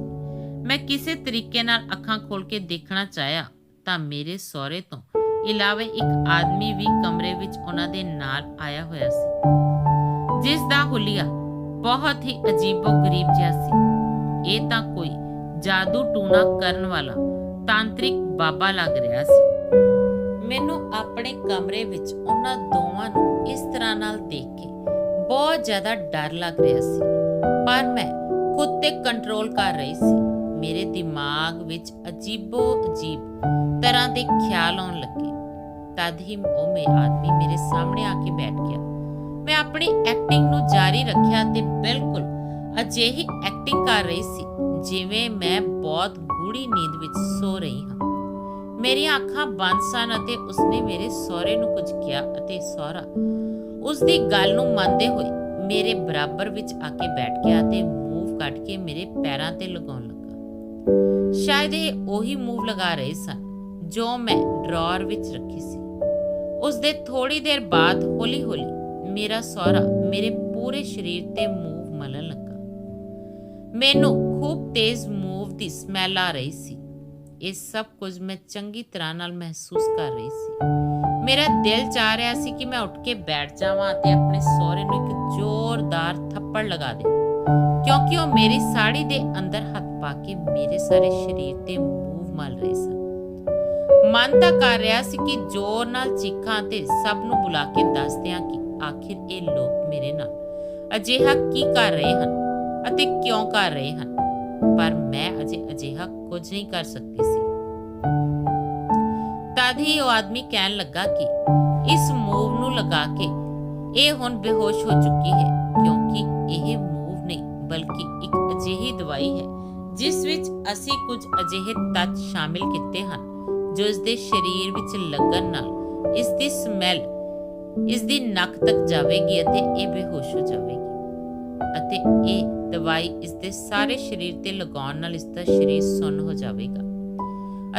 ਮੈਂ ਕਿਸੇ ਤਰੀਕੇ ਨਾਲ ਅੱਖਾਂ ਖੋਲ ਕੇ ਦੇਖਣਾ ਚਾਹਿਆ ਤਾਂ ਮੇਰੇ ਸਹੁਰੇ ਤੋਂ ਇਲਾਵਾ ਇੱਕ ਆਦਮੀ ਵੀ ਕਮਰੇ ਵਿੱਚ ਉਹਨਾਂ ਦੇ ਨਾਲ ਆਇਆ ਹੋਇਆ ਸੀ, ਜਿਸ ਦਾ ਹੁਲੀਆ ਬਹੁਤ ਹੀ ਅਜੀਬੋ-ਗਰੀਬ ਜਿਹਾ ਸੀ। ਇਹ ਤਾਂ ਕੋਈ ਜਾਦੂ ਟੂਣਾ ਕਰਨ ਵਾਲਾ ਤਾਂਤਰਿਕ ਬਾਬਾ ਲੱਗ ਰਿਹਾ ਸੀ। ਮੈਨੂੰ ਆਪਣੇ ਕਮਰੇ ਵਿੱਚ ਉਹਨਾਂ ਦੋਵਾਂ ਨੂੰ ਇਸ ਤਰ੍ਹਾਂ ਨਾਲ ਦੇਖ ਕੇ ਬਹੁਤ ਜ਼ਿਆਦਾ ਡਰ ਲੱਗ ਰਿਹਾ ਸੀ, ਪਰ ਮੈਂ ਖੁਦ ਤੇ ਕੰਟਰੋਲ ਕਰ ਰਹੀ ਸੀ। ਮੇਰੇ ਦਿਮਾਗ ਵਿੱਚ ਅਜੀਬੋ-ਅਜੀਬ ਤਰ੍ਹਾਂ ਦੇ ਖਿਆਲ ਆਉਣ ਲੱਗੇ। ਤਦ ਹੀ ਉਹ ਆਦਮੀ ਮੇਰੇ ਸਾਹਮਣੇ ਆ ਕੇ ਬੈਠ ਗਿਆ। ਮੈਂ ਆਪਣੀ ਐਕਟਿੰਗ ਨੂੰ ਜਾਰੀ ਰੱਖਿਆ ਤੇ ਬਿਲਕੁਲ ਅਜਿਹੀ ਐਕਟਿੰਗ ਕਰ ਰਹੀ ਸੀ ਜਿਵੇਂ ਮੈਂ ਬਹੁਤ ਗੂੜੀ ਨੀਂਦ ਵਿੱਚ ਸੋ ਰਹੀ ਹਾਂ। ਮੇਰੀਆਂ ਅੱਖਾਂ ਬੰਦ ਸਨ ਅਤੇ ਉਸਨੇ ਮੇਰੇ ਸਹੁਰੇ ਨੂੰ ਕੁਝ ਕਿਹਾ ਅਤੇ ਸਹੁਰਾ ਉਸ ਦੀ ਗੱਲ ਨੂੰ ਮੰਨਦੇ ਹੋਏ ਮੇਰੇ ਬਰਾਬਰ ਵਿੱਚ ਆ ਕੇ ਬੈਠ ਗਿਆ ਅਤੇ ਮੂਵ ਕੱਢ ਕੇ ਮੇਰੇ ਪੈਰਾਂ ਤੇ ਲਗਾਉਣ ਲੱਗਾ। ਸ਼ਾਇਦ ਇਹ ਉਹੀ ਮੂਵ ਲਗਾ ਰਹੇ ਸਨ ਜੋ ਮੈਂ ਡਰਾਅਰ ਵਿੱਚ ਰੱਖੀ ਸੀ। ਉਸ ਦੇ ਥੋੜੀ ਦੇਰ ਬਾਅਦ ਹੌਲੀ-ਹੌਲੀ ਮੇਰਾ ਸਹੁਰਾ ਮੇਰੇ ਪੂਰੇ ਸਰੀਰ ਤੇ ਮੂਵ ਮਲਣ ਲੱਗਾ। ਮੈਨੂੰ ਖੂਬ ਤੇਜ਼ ਮੂਵ ਦੀ ਸਮੈਲ ਆ ਰਹੀ ਸੀ। ਇਹ ਸਭ ਕੁਝ ਮੈਂ ਚੰਗੀ ਤਰ੍ਹਾਂ ਨਾਲ ਮਹਿਸੂਸ ਕਰ ਰਹੀ ਸੀ। ਮੇਰਾ ਦਿਲ ਚਾਹ ਰਿਹਾ ਸੀ ਕਿ ਮੈਂ ਉੱਠ ਕੇ ਬੈਠ ਜਾਵਾਂ ਅਤੇ ਆਪਣੇ ਸਹੁਰੇ ਨੂੰ ਇੱਕ ਜ਼ੋਰਦਾਰ ਥੱਪੜ ਲਗਾ ਦੇ, ਕਿਉਂਕਿ ਉਹ ਮੇਰੀ ਸਾੜੀ ਦੇ ਅੰਦਰ ਹੱਥ ਪਾ ਕੇ ਮੇਰੇ ਸਾਰੇ ਸਰੀਰ ਤੇ ਮੂਵ ਮਲ ਰਹੇ ਸਨ। ਮਨ ਤਾਂ ਕਰ ਰਿਹਾ ਸੀ ਕਿ ਜ਼ੋਰ ਨਾਲ ਚੀਖਾਂ ਤੇ ਸਭ ਨੂੰ ਬੁਲਾ ਕੇ ਦੱਸ ਦਿਆਂ ਕਿ ਆਖਿਰ ਇਹ ਲੋਕ ਮੇਰੇ ਨਾਲ ਅਜਿਹਾ ਕੀ ਕਰ ਰਹੇ ਹਨ ਅਤੇ ਕਿਉਂ ਕਰ ਰਹੇ ਹਨ, ਪਰ ਮੈਂ ਅਜੇ ਅਜਿਹਾ ਕੁਝ ਨਹੀਂ ਕਰ ਸਕਦੀ ਸੀ। ਤਦ ਹੀ ਉਹ ਆਦਮੀ ਕਹਿਣ ਲੱਗਾ ਕਿ ਇਸ ਮੂਵ ਨੂੰ ਲਗਾ ਕੇ ਇਹ ਹੁਣ ਬੇਹੋਸ਼ ਹੋ ਚੁੱਕੀ ਹੈ, ਕਿਉਂਕਿ ਇਹ ਮੂਵ ਨਹੀਂ ਬਲਕਿ ਇੱਕ ਅਜਿਹੀ ਦਵਾਈ ਹੈ ਜਿਸ ਵਿੱਚ ਅਸੀਂ ਕੁਝ ਅਜਿਹੇ ਤੱਤ ਸ਼ਾਮਿਲ ਕੀਤੇ ਹਨ ਜੋ ਇਸ ਦੇ ਸਰੀਰ ਵਿੱਚ ਲੱਗਣ ਨਾਲ ਇਸ ਦੀ ਸਮੈਲ ਇਸ ਦੀ ਨੱਕ ਤੱਕ ਜਾਵੇਗੀ ਅਤੇ ਇਹ ਬੇਹੋਸ਼ ਹੋ ਜਾਵੇਗੀ ਅਤੇ ਇਹ ਦਵਾਈ ਇਸ ਦੇ ਸਾਰੇ ਸਰੀਰ ਤੇ ਲਗਾਉਣ ਨਾਲ ਇਸ ਦਾ ਸਰੀਰ ਸੁੰਨ ਹੋ ਜਾਵੇਗਾ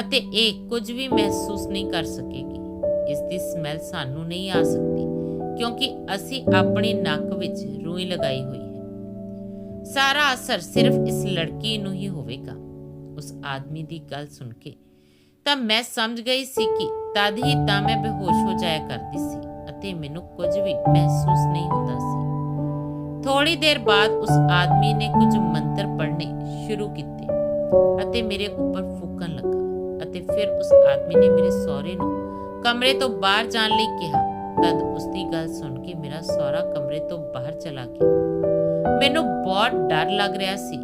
ਅਤੇ ਇਹ ਕੁਝ ਵੀ ਮਹਿਸੂਸ ਨਹੀਂ ਕਰ ਸਕੇਗੀ। ਇਸ ਦੀ ਸਮੈਲ ਸਾਨੂੰ ਨਹੀਂ ਆ ਸਕਦੀ ਕਿਉਂਕਿ ਅਸੀਂ ਆਪਣੀ ਨੱਕ ਵਿੱਚ ਰੂਈ ਲਗਾਈ ਹੋਈ ਹੈ। ਸਾਰਾ ਅਸਰ ਸਿਰਫ ਇਸ ਲੜਕੀ ਨੂੰ ਹੀ ਹੋਵੇਗਾ। ਉਸ ਆਦਮੀ ਦੀ ਗੱਲ ਸੁਣ ਕੇ ਤਾਂ ਮੈਂ ਸਮਝ ਗਈ ਸੀ ਕਿ ਤਦ ਹੀ ਤਾਂ ਮੈਂ ਬੇਹੋਸ਼ ਹੋ ਜਾਇਆ ਕਰਦੀ ਸੀ ਅਤੇ ਮੈਨੂੰ ਕੁਝ ਵੀ ਮਹਿਸੂਸ ਨਹੀਂ ਹੁੰਦਾ ਸੀ। ਥੋੜੀ ਦੇਰ ਬਾਅਦ ਉਸ ਆਦਮੀ ਨੇ ਕੁਝ ਮੰਤਰ ਪੜ੍ਹਨੇ ਸ਼ੁਰੂ ਕੀਤੇ ਅਤੇ ਮੇਰੇ ਉੱਪਰ ਫੂਕਣ ਲੱਗਾ ਅਤੇ ਫਿਰ ਉਸ ਆਦਮੀ ਨੇ ਮੇਰੇ ਸਹੁਰੇ ਨੂੰ ਕਮਰੇ ਤੋਂ ਬਾਹਰ ਜਾਣ ਲਈ ਕਿਹਾ। ਤਦ ਉਸ ਦੀ ਗੱਲ ਸੁਣ ਕੇ ਮੇਰਾ ਸਹੁਰਾ ਕਮਰੇ ਤੋਂ ਬਾਹਰ ਚਲਾ ਗਿਆ। ਮੈਨੂੰ ਬਹੁਤ ਡਰ ਲੱਗ ਰਿਹਾ ਸੀ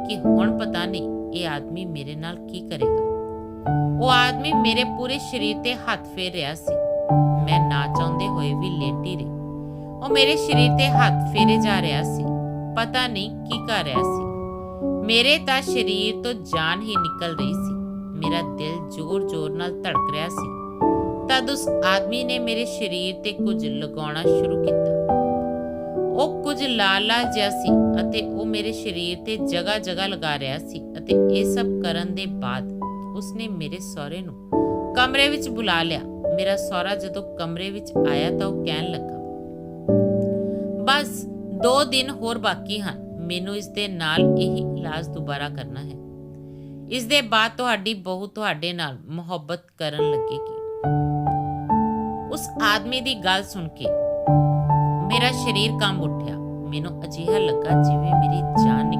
ਕਿ ਹੁਣ ਪਤਾ ਨਹੀਂ ਇਹ ਆਦਮੀ ਮੇਰੇ ਨਾਲ ਕੀ ਕਰੇਗਾ। ਉਹ ਆਦਮੀ ਮੇਰੇ ਪੂਰੇ ਸਰੀਰ ਤੇ ਹੱਥ ਫੇਰ ਰਿਹਾ ਸੀ। ਮੈਂ ਨਾ ਚਾਹੁੰਦੇ ਹੋਏ ਵੀ ਲੇਟੀ ਰਹੀ। ਉਹ ਮੇਰੇ ਸਰੀਰ ਤੇ ਹੱਥ ਫੇਰੇ ਜਾ ਰਿਹਾ ਸੀ, ਪਤਾ ਨਹੀਂ ਕੀ ਕਰ ਰਿਹਾ ਸੀ। ਮੇਰੇ ਤਾਂ ਸਰੀਰ ਤੋਂ ਜਾਨ ਹੀ ਨਿਕਲ ਰਹੀ ਸੀ। ਮੇਰਾ ਦਿਲ ਜ਼ੋਰ-ਜ਼ੋਰ ਨਾਲ ਧੜਕ ਰਿਹਾ ਸੀ। ਤਦ ਉਸ ਆਦਮੀ ਨੇ ਮੇਰੇ ਸਰੀਰ ਤੇ ਕੁਝ ਲਗਾਉਣਾ ਸ਼ੁਰੂ ਕੀਤਾ। ਉਹ ਕੁਝ ਲਾਲ-ਲਾਲ ਜਿਹਾ ਸੀ ਅਤੇ ਉਹ ਮੇਰੇ ਸਰੀਰ ਤੇ ਜਗ੍ਹਾ-ਜਗ੍ਹਾ ਲਗਾ ਰਿਹਾ ਸੀ ਅਤੇ ਇਹ ਸਭ ਕਰਨ ਦੇ ਬਾਅਦ ਉਸਨੇ ਮੇਰੇ ਸਹੁਰੇ ਨੂੰ ਕਮਰੇ ਵਿੱਚ ਬੁਲਾ ਲਿਆ। ਮੇਰਾ ਸਹੁਰਾ ਜਦੋਂ ਕਮਰੇ ਵਿੱਚ ਆਇਆ ਤਾਂ ਉਹ ਕਹਿਣ ਲੱਗਾ, ਬਸ 2 ਦਿਨ ਹੋਰ ਬਾਕੀ ਹਨ। ਮੈਨੂੰ ਇਸ ਦੇ ਨਾਲ ਇਹੀ ਇਲਾਜ ਦੁਬਾਰਾ ਕਰਨਾ ਹੈ। ਇਸ ਦੇ ਬਾਅਦ ਤੁਹਾਡੀ ਬਹੂ ਤੁਹਾਡੇ ਨਾਲ ਮੁਹੱਬਤ ਕਰਨ ਲੱਗੇਗੀ। ਉਸ ਆਦਮੀ ਦੀ ਗੱਲ ਸੁਣ ਕੇ ਮੇਰਾ ਸਰੀਰ ਕੰਬ ਉੱਠਿਆ। ਮੈਨੂੰ ਅਜਿਹਾ ਲੱਗਾ ਜਿਵੇਂ ਮੇਰੀ ਜਾਨ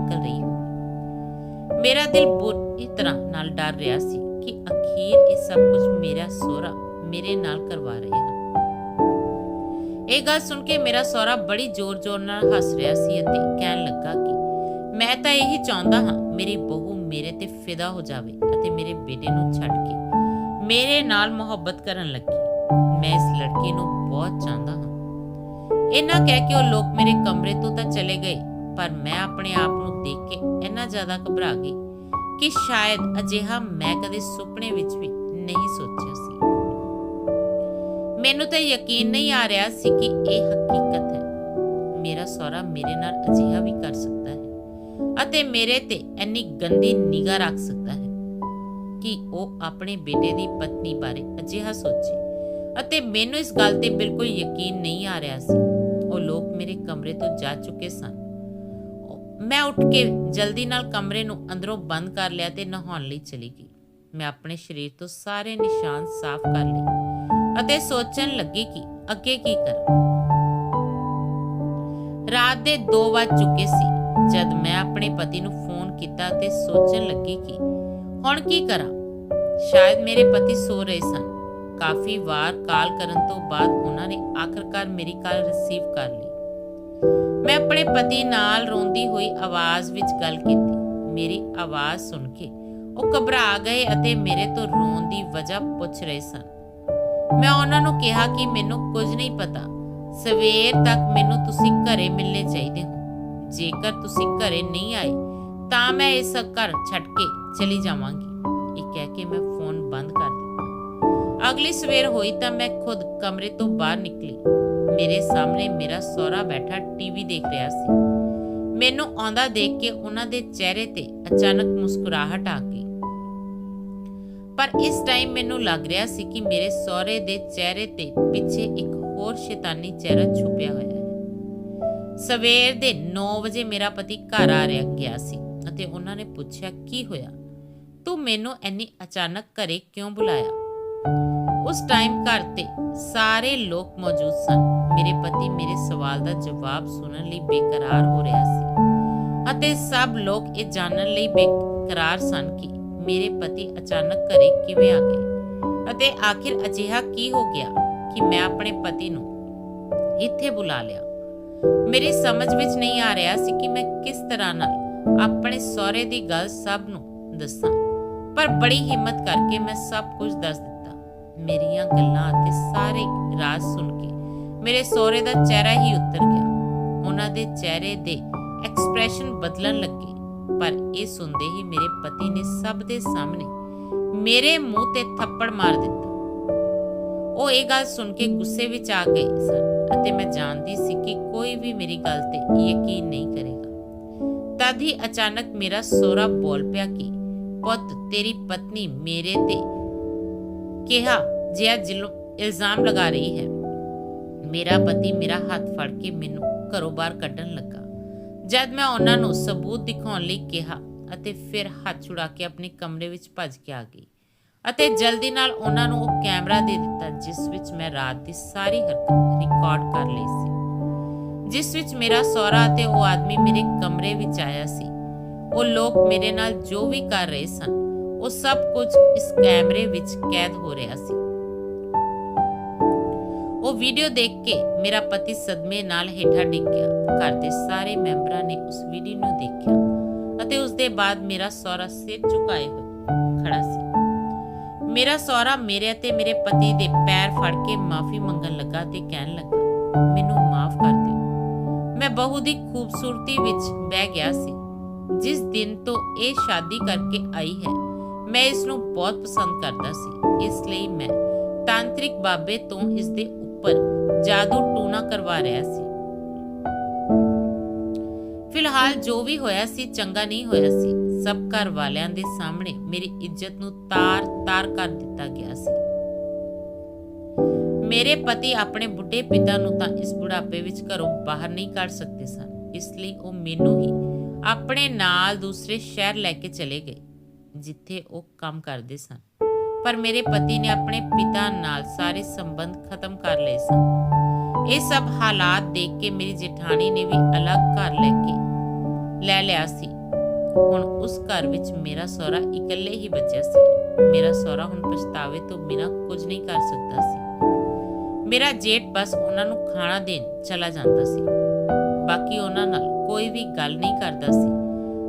ਮੇਰਾ ਦਿਲ ਬੁਰੀ ਤਰ੍ਹਾਂ ਨਾਲ ਡਰ ਰਿਹਾ ਸੀ ਕਿ ਅਖੀਰ ਇਹ ਸਭ ਕੁਝ ਮੇਰਾ ਸਹੁਰਾ ਮੇਰੇ ਨਾਲ ਕਰਵਾ ਰਿਹਾ ਹੈ। ਇਹ ਗੱਲ ਸੁਣ ਕੇ ਮੇਰਾ ਸਹੁਰਾ ਬੜੀ ਜ਼ੋਰ-ਜ਼ੋਰ ਨਾਲ ਹੱਸ ਰਿਹਾ ਸੀ ਅਤੇ ਕਹਿਣ ਲੱਗਾ ਕਿ ਮੈਂ ਤਾਂ ਇਹੀ ਚਾਹੁੰਦਾ ਹਾਂ ਮੇਰੀ ਬਹੂ ਮੇਰੇ ਤੇ ਫਿਦਾ ਹੋ ਜਾਵੇ ਅਤੇ ਮੇਰੇ ਬੇਟੇ ਨੂੰ ਛੱਡ ਕੇ ਮੇਰੇ ਨਾਲ ਮੁਹੱਬਤ ਕਰਨ ਲੱਗੀ। ਮੈਂ ਇਸ ਲੜਕੀ ਨੂੰ ਬਹੁਤ ਚਾਹੁੰਦਾ ਹਾਂ। ਇੰਨਾ ਕਹਿ ਕੇ ਉਹ ਲੋਕ ਮੇਰੇ ਕਮਰੇ ਤੋਂ ਤਾਂ ਚਲੇ ਗਏ, ਪਰ ਮੈਂ ਆਪਣੇ ਆਪ ਨੂੰ ਦੇਖ ਕੇ ਇੰਨਾ ਜ਼ਿਆਦਾ ਘਬਰਾ ਗਈ ਕਿ ਸ਼ਾਇਦ ਅਜਿਹਾ ਮੈਂ ਕਦੇ ਸੁਪਨੇ ਵਿੱਚ ਵੀ ਨਹੀਂ ਸੋਚਿਆ ਸੀ। ਮੈਨੂੰ ਤਾਂ ਯਕੀਨ ਨਹੀਂ ਆ ਰਿਹਾ ਸੀ ਕਿ ਇਹ ਹਕੀਕਤ ਹੈ। ਮੇਰਾ ਸਹੁਰਾ ਮੇਰੇ ਨਾਲ ਅਜਿਹਾ ਵੀ ਕਰ ਸਕਦਾ ਹੈ ਅਤੇ ਮੇਰੇ ਤੇ ਇੰਨੀ ਗੰਦੀ ਨਿਗਾਹ ਰੱਖ ਸਕਦਾ ਹੈ ਕਿ ਉਹ ਆਪਣੇ ਬੇਟੇ ਦੀ ਪਤਨੀ ਬਾਰੇ ਅਜਿਹਾ ਸੋਚੇ, ਅਤੇ ਮੈਨੂੰ ਇਸ ਗੱਲ ਤੇ ਬਿਲਕੁਲ ਯਕੀਨ ਨਹੀਂ ਆ ਰਿਹਾ ਸੀ। ਉਹ ਲੋਕ ਮੇਰੇ ਕਮਰੇ ਤੋਂ ਜਾ ਚੁੱਕੇ ਸਨ। ਮੈਂ ਉੱਠ ਕੇ ਜਲਦੀ ਨਾਲ ਕਮਰੇ ਨੂੰ ਅੰਦਰੋਂ ਬੰਦ ਕਰ ਲਿਆ ਤੇ ਨਹਾਉਣ ਲਈ ਚਲੀ ਗਈ। ਮੈਂ ਆਪਣੇ ਸਰੀਰ ਤੋਂ ਸਾਰੇ ਨਿਸ਼ਾਨ ਸਾਫ਼ ਕਰ ਲਏ ਅਤੇ ਸੋਚਣ ਲੱਗੀ ਕਿ ਅੱਗੇ ਕੀ ਕਰਾਂ। ਰਾਤ ਦੇ 2 ਵੱਜ ਚੁੱਕੇ ਸੀ ਜਦ ਮੈਂ ਆਪਣੇ ਪਤੀ ਨੂੰ ਫੋਨ ਕੀਤਾ ਤੇ ਸੋਚਣ ਲੱਗੀ ਕਿ ਹੁਣ ਕੀ ਕਰਾਂ। ਸ਼ਾਇਦ ਮੇਰੇ ਪਤੀ ਸੋ ਰਹੇ ਸਨ। ਕਾਫੀ ਵਾਰ ਕਾਲ ਕਰਨ ਤੋਂ ਬਾਅਦ ਉਹਨਾਂ ਨੇ ਆਖਰਕਾਰ ਮੇਰੀ ਕਾਲ ਰਿਸੀਵ ਕਰ ਲਈ। ਮੈਂ ਆਪਣੇ ਪਤੀ ਨਾਲ ਰੋਂਦੀ ਹੋਈ ਆਵਾਜ਼ ਵਿੱਚ ਗੱਲ ਕੀਤੀ। ਮੇਰੀ ਆਵਾਜ਼ ਸੁਣ ਕੇ ਉਹ ਘਬਰਾ ਗਏ ਅਤੇ ਮੇਰੇ ਤੋਂ ਰੋਣ ਦੀ ਵਜ੍ਹਾ ਪੁੱਛ ਰਹੇ ਸਨ। ਮੈਂ ਉਹਨਾਂ ਨੂੰ ਕਿਹਾ ਕਿ ਮੈਨੂੰ ਕੁਝ ਨਹੀਂ ਪਤਾ। ਸਵੇਰ ਤੱਕ ਮੈਨੂੰ ਤੁਸੀਂ ਘਰੇ ਮਿਲਣੇ ਚਾਹੀਦੇ ਹੋ। ਜੇਕਰ ਤੁਸੀਂ ਘਰੇ ਨਹੀਂ ਆਏ ਤਾਂ ਮੈਂ ਇਸ ਘਰ ਛੱਡ ਕੇ ਚਲੀ ਜਾਵਾਂਗੀ। ਇਹ ਕਹਿ ਕੇ ਮੈਂ ਫੋਨ ਬੰਦ ਕਰ ਦਿੱਤਾ। ਅਗਲੀ ਸਵੇਰ ਹੋਈ ਤਾਂ ਮੈਂ ਖੁਦ ਕਮਰੇ ਤੋਂ ਬਾਹਰ ਨਿਕਲੀ। ਮੇਰੇ ਸਾਹਮਣੇ ਮੇਰਾ ਸਹੁਰਾ ਬੈਠਾ ਟੀਵੀ ਦੇਖ ਰਿਹਾ ਸੀ। ਮੈਨੂੰ ਆਉਂਦਾ ਦੇਖ ਕੇ ਉਹਨਾਂ ਦੇ ਚਿਹਰੇ ਤੇ ਅਚਾਨਕ ਮੁਸਕਰਾਹਟ ਆ ਗਈ। ਪਰ ਇਸ ਟਾਈਮ ਮੈਨੂੰ ਲੱਗ ਰਿਹਾ ਸੀ ਕਿ ਮੇਰੇ ਸਹੁਰੇ ਦੇ ਚਿਹਰੇ ਤੇ ਪਿੱਛੇ ਇੱਕ ਹੋਰ ਸ਼ੈਤਾਨੀ ਚਿਹਰਾ ਛੁਪਿਆ ਹੋਇਆ ਹੈ। ਸਵੇਰ ਦੇ 9 ਵਜੇ ਮੇਰਾ ਪਤੀ ਘਰ ਆ ਗਿਆ ਸੀ ਅਤੇ ਉਹਨਾਂ ਨੇ ਪੁੱਛਿਆ, ਕੀ ਹੋਇਆ? ਤੂੰ ਮੈਨੂੰ ਇੰਨੀ ਅਚਾਨਕ ਘਰੇ ਕਿਉਂ ਬੁਲਾਇਆ? ਉਸ ਟਾਈਮ ਘਰ ਤੇ ਸਾਰੇ ਲੋਕ ਮੌਜੂਦ ਸਨ। ਮੇਰੇ ਪਤੀ ਮੇਰੇ ਸਵਾਲ ਦਾ ਜਵਾਬ ਸੁਣਨ ਲਈ ਬੇਕਰਾਰ ਹੋ ਰਿਹਾ ਸੀ ਅਤੇ ਸਭ ਲੋਕ ਇਹ ਜਾਣਨ ਲਈ ਬੇਕਰਾਰ ਸਨ ਕਿ ਮੇਰੇ ਪਤੀ ਅਚਾਨਕ ਘਰੇ ਕਿਵੇਂ ਆ ਗਏ ਅਤੇ ਆਖਿਰ ਅਜਿਹਾ ਕੀ ਹੋ ਗਿਆ ਕਿ ਮੈਂ ਆਪਣੇ ਪਤੀ ਨੂੰ ਇੱਥੇ ਬੁਲਾ ਲਿਆ। ਮੇਰੀ ਸਮਝ ਵਿੱਚ ਨਹੀਂ ਆ ਰਿਹਾ ਸੀ ਕਿ ਮੈਂ ਕਿਸ ਤਰ੍ਹਾਂ ਨਾਲ ਆਪਣੇ ਸਹੁਰੇ ਦੀ ਗੱਲ ਸਭ ਨੂੰ ਦੱਸਾਂ, ਪਰ ਬੜੀ ਹਿੰਮਤ ਕਰਕੇ ਮੈਂ ਸਭ ਕੁਝ ਦੱਸ ਦਿੱਤਾ। ਮੇਰੀਆਂ ਗੱਲਾਂ ਅਤੇ ਸਾਰੇ ਰਾਜ਼ ਸੁਣ ਕੇ ਮੇਰੇ ਸਹੁਰੇ ਦਾ ਚਿਹਰਾ ਹੀ ਉਤਰ ਗਿਆ। ਉਹਨਾਂ ਦੇ ਚਿਹਰੇ ਦੇ ਐਕਸਪ੍ਰੈਸ਼ਨ ਬਦਲਣ ਲੱਗੇ, ਪਰ ਇਹ ਸੁਣਦੇ ਹੀ ਮੇਰੇ ਪਤੀ ਨੇ ਸਭ ਦੇ ਸਾਹਮਣੇ ਮੇਰੇ ਮੂੰਹ ਤੇ ਥੱਪੜ ਮਾਰ ਦਿੱਤਾ। ਉਹ ਇਹ ਗੱਲ ਸੁਣ ਕੇ ਗੁੱਸੇ ਵਿੱਚ ਆ ਗਏ ਸਨ ਅਤੇ ਮੈਂ ਜਾਣਦੀ ਸੀ ਕਿ ਕੋਈ ਵੀ ਮੇਰੀ ਗੱਲ ਤੇ ਯਕੀਨ ਨਹੀਂ ਕਰੇਗਾ। ਤਦ ਹੀ ਅਚਾਨਕ ਮੇਰਾ ਸਹੁਰਾ ਬੋਲ ਪਿਆ ਕਿ ਪੁੱਤ, ਤੇਰੀ ਪਤਨੀ ਮੇਰੇ ਤੇ ਕਿਹਾ ਜਿਹਾ ਇਲਜ਼ਾਮ ਲਗਾ ਰਹੀ ਹੈ। ਮੇਰਾ ਪਤੀ ਮੇਰਾ ਹੱਥ ਫੜ ਕੇ ਮੈਨੂੰ ਘਰੋਂ ਬਾਹਰ ਕੱਢਣ ਲੱਗਾ ਜਦ ਮੈਂ ਉਹਨਾਂ ਨੂੰ ਸਬੂਤ ਦਿਖਾਉਣ ਲਈ ਕਿਹਾ, ਅਤੇ ਫਿਰ ਹੱਥ ਛੁਡਾ ਕੇ ਆਪਣੇ ਕਮਰੇ ਵਿੱਚ ਭੱਜ ਕੇ ਆ ਗਈ ਅਤੇ ਜਲਦੀ ਨਾਲ ਉਹਨਾਂ ਨੂੰ ਉਹ ਕੈਮਰਾ ਦੇ ਦਿੱਤਾ ਜਿਸ ਵਿੱਚ ਮੈਂ ਰਾਤ ਦੀ ਸਾਰੀ ਹਰਕਤ ਰਿਕਾਰਡ ਕਰ ਲਈ ਸੀ, ਜਿਸ ਵਿੱਚ ਮੇਰਾ ਸਹੁਰਾ ਅਤੇ ਉਹ ਆਦਮੀ ਮੇਰੇ ਕਮਰੇ ਵਿੱਚ ਆਇਆ ਸੀ। ਉਹ ਲੋਕ ਮੇਰੇ ਨਾਲ ਜੋ ਵੀ ਕਰ ਰਹੇ ਸਨ ਉਹ ਸਭ ਕੁਝ ਇਸ ਕੈਮਰੇ ਵਿੱਚ ਕੈਦ ਹੋ ਰਿਹਾ ਸੀ। ਉਹ ਵੀਡੀਓ ਦੇਖ ਕੇ ਮੇਰਾ ਪਤੀ ਸਦਮੇ ਨਾਲ ਹੇਠਾਂ ਡਿੱਗ ਗਿਆ। ਘਰ ਦੇ ਸਾਰੇ ਮੈਂਬਰਾਂ ਨੇ ਉਸ ਵੀਡੀਓ ਨੂੰ ਦੇਖਿਆ ਅਤੇ ਉਸ ਦੇ ਬਾਅਦ ਮੇਰਾ ਸਹੁਰਾ ਸਿਰ ਝੁਕਾਏ ਹੋਏ ਖੜਾ ਸੀ। ਮੇਰਾ ਸਹੁਰਾ ਮੇਰੇ ਅਤੇ ਮੇਰੇ ਪਤੀ ਦੇ ਪੈਰ ਫੜ ਕੇ ਮਾਫੀ ਮੰਗਣ ਲੱਗਾ ਤੇ ਕਹਿਣ ਲੱਗਾ, ਮੈਨੂੰ ਮਾਫ ਕਰ ਦਿਓ। ਮੈਂ ਬਹੂ ਦੀ ਖੂਬਸੂਰਤੀ ਵਿੱਚ ਬਹਿ ਗਿਆ ਸੀ। ਜਿਸ ਦਿਨ ਤੋਂ ਇਹ ਸ਼ਾਦੀ ਕਰਕੇ ਆਈ ਹੈ ਮੈਂ ਇਸ ਨੂੰ ਬਹੁਤ ਪਸੰਦ ਕਰਦਾ ਸੀ, ਇਸ ਲਈ ਮੈਂ ਤਾਂਤਰਿਕ ਬਾਬੇ ਤੋਂ ਇਸ ਦੇ ਉੱਪਰ ਜਾਦੂ ਟੂਣਾ ਕਰਵਾ ਰਿਹਾ ਸੀ। ਫਿਲਹਾਲ ਜੋ ਵੀ ਹੋਇਆ ਸੀ ਚੰਗਾ ਨਹੀਂ ਹੋਇਆ ਸੀ। ਸਭ ਘਰ ਵਾਲਿਆਂ ਦੇ ਸਾਹਮਣੇ ਮੇਰੀ ਇੱਜ਼ਤ ਨੂੰ ਤਾਰ-ਤਾਰ ਕਰ ਦਿੱਤਾ ਗਿਆ ਸੀ। ਮੇਰੇ ਪਤੀ ਆਪਣੇ ਬੁੱਢੇ ਪਿਤਾ ਨੂੰ ਤਾਂ ਇਸ ਬੁਢਾਪੇ ਵਿੱਚ ਘਰੋਂ ਬਾਹਰ ਨਹੀਂ ਕੱਢ ਸਕਦੇ ਸਨ, ਇਸ ਲਈ ਉਹ ਮੈਨੂੰ ਹੀ ਆਪਣੇ ਨਾਲ ਦੂਸਰੇ ਸ਼ਹਿਰ ਲੈ ਕੇ ਚਲੇ ਗਏ ਜਿੱਥੇ ਉਹ ਕੰਮ ਕਰਦੇ ਸਨ। ਪਰ ਮੇਰੇ ਪਤੀ ਨੇ ਆਪਣੇ ਪਿਤਾ ਨਾਲ ਸਾਰੇ ਸੰਬੰਧ ਖਤਮ ਕਰ ਲਏ ਸਨ। ਇਹ ਸਭ ਹਾਲਾਤ ਦੇਖ ਕੇ ਮੇਰੀ ਜੇਠਾਣੀ ਨੇ ਵੀ ਅਲੱਗ ਘਰ ਲੈ ਲਿਆ ਸੀ। ਹੁਣ ਉਸ ਘਰ ਵਿੱਚ ਮੇਰਾ ਸਹੁਰਾ ਇਕੱਲੇ ਹੀ ਬਚਿਆ ਸੀ। ਮੇਰਾ ਸਹੁਰਾ ਹੁਣ ਪਛਤਾਵੇ ਤੋਂ ਬਿਨਾਂ ਕੁਝ ਨਹੀਂ ਕਰ ਸਕਦਾ ਸੀ। ਮੇਰਾ ਜੇਠ ਬਸ ਉਹਨਾਂ ਨੂੰ ਖਾਣਾ ਦੇਣ ਚਲਾ ਜਾਂਦਾ ਸੀ। ਬਾਕੀ ਉਹਨਾਂ ਨਾਲ ਕੋਈ ਵੀ ਗੱਲ ਨਹੀਂ ਕਰਦਾ ਸੀ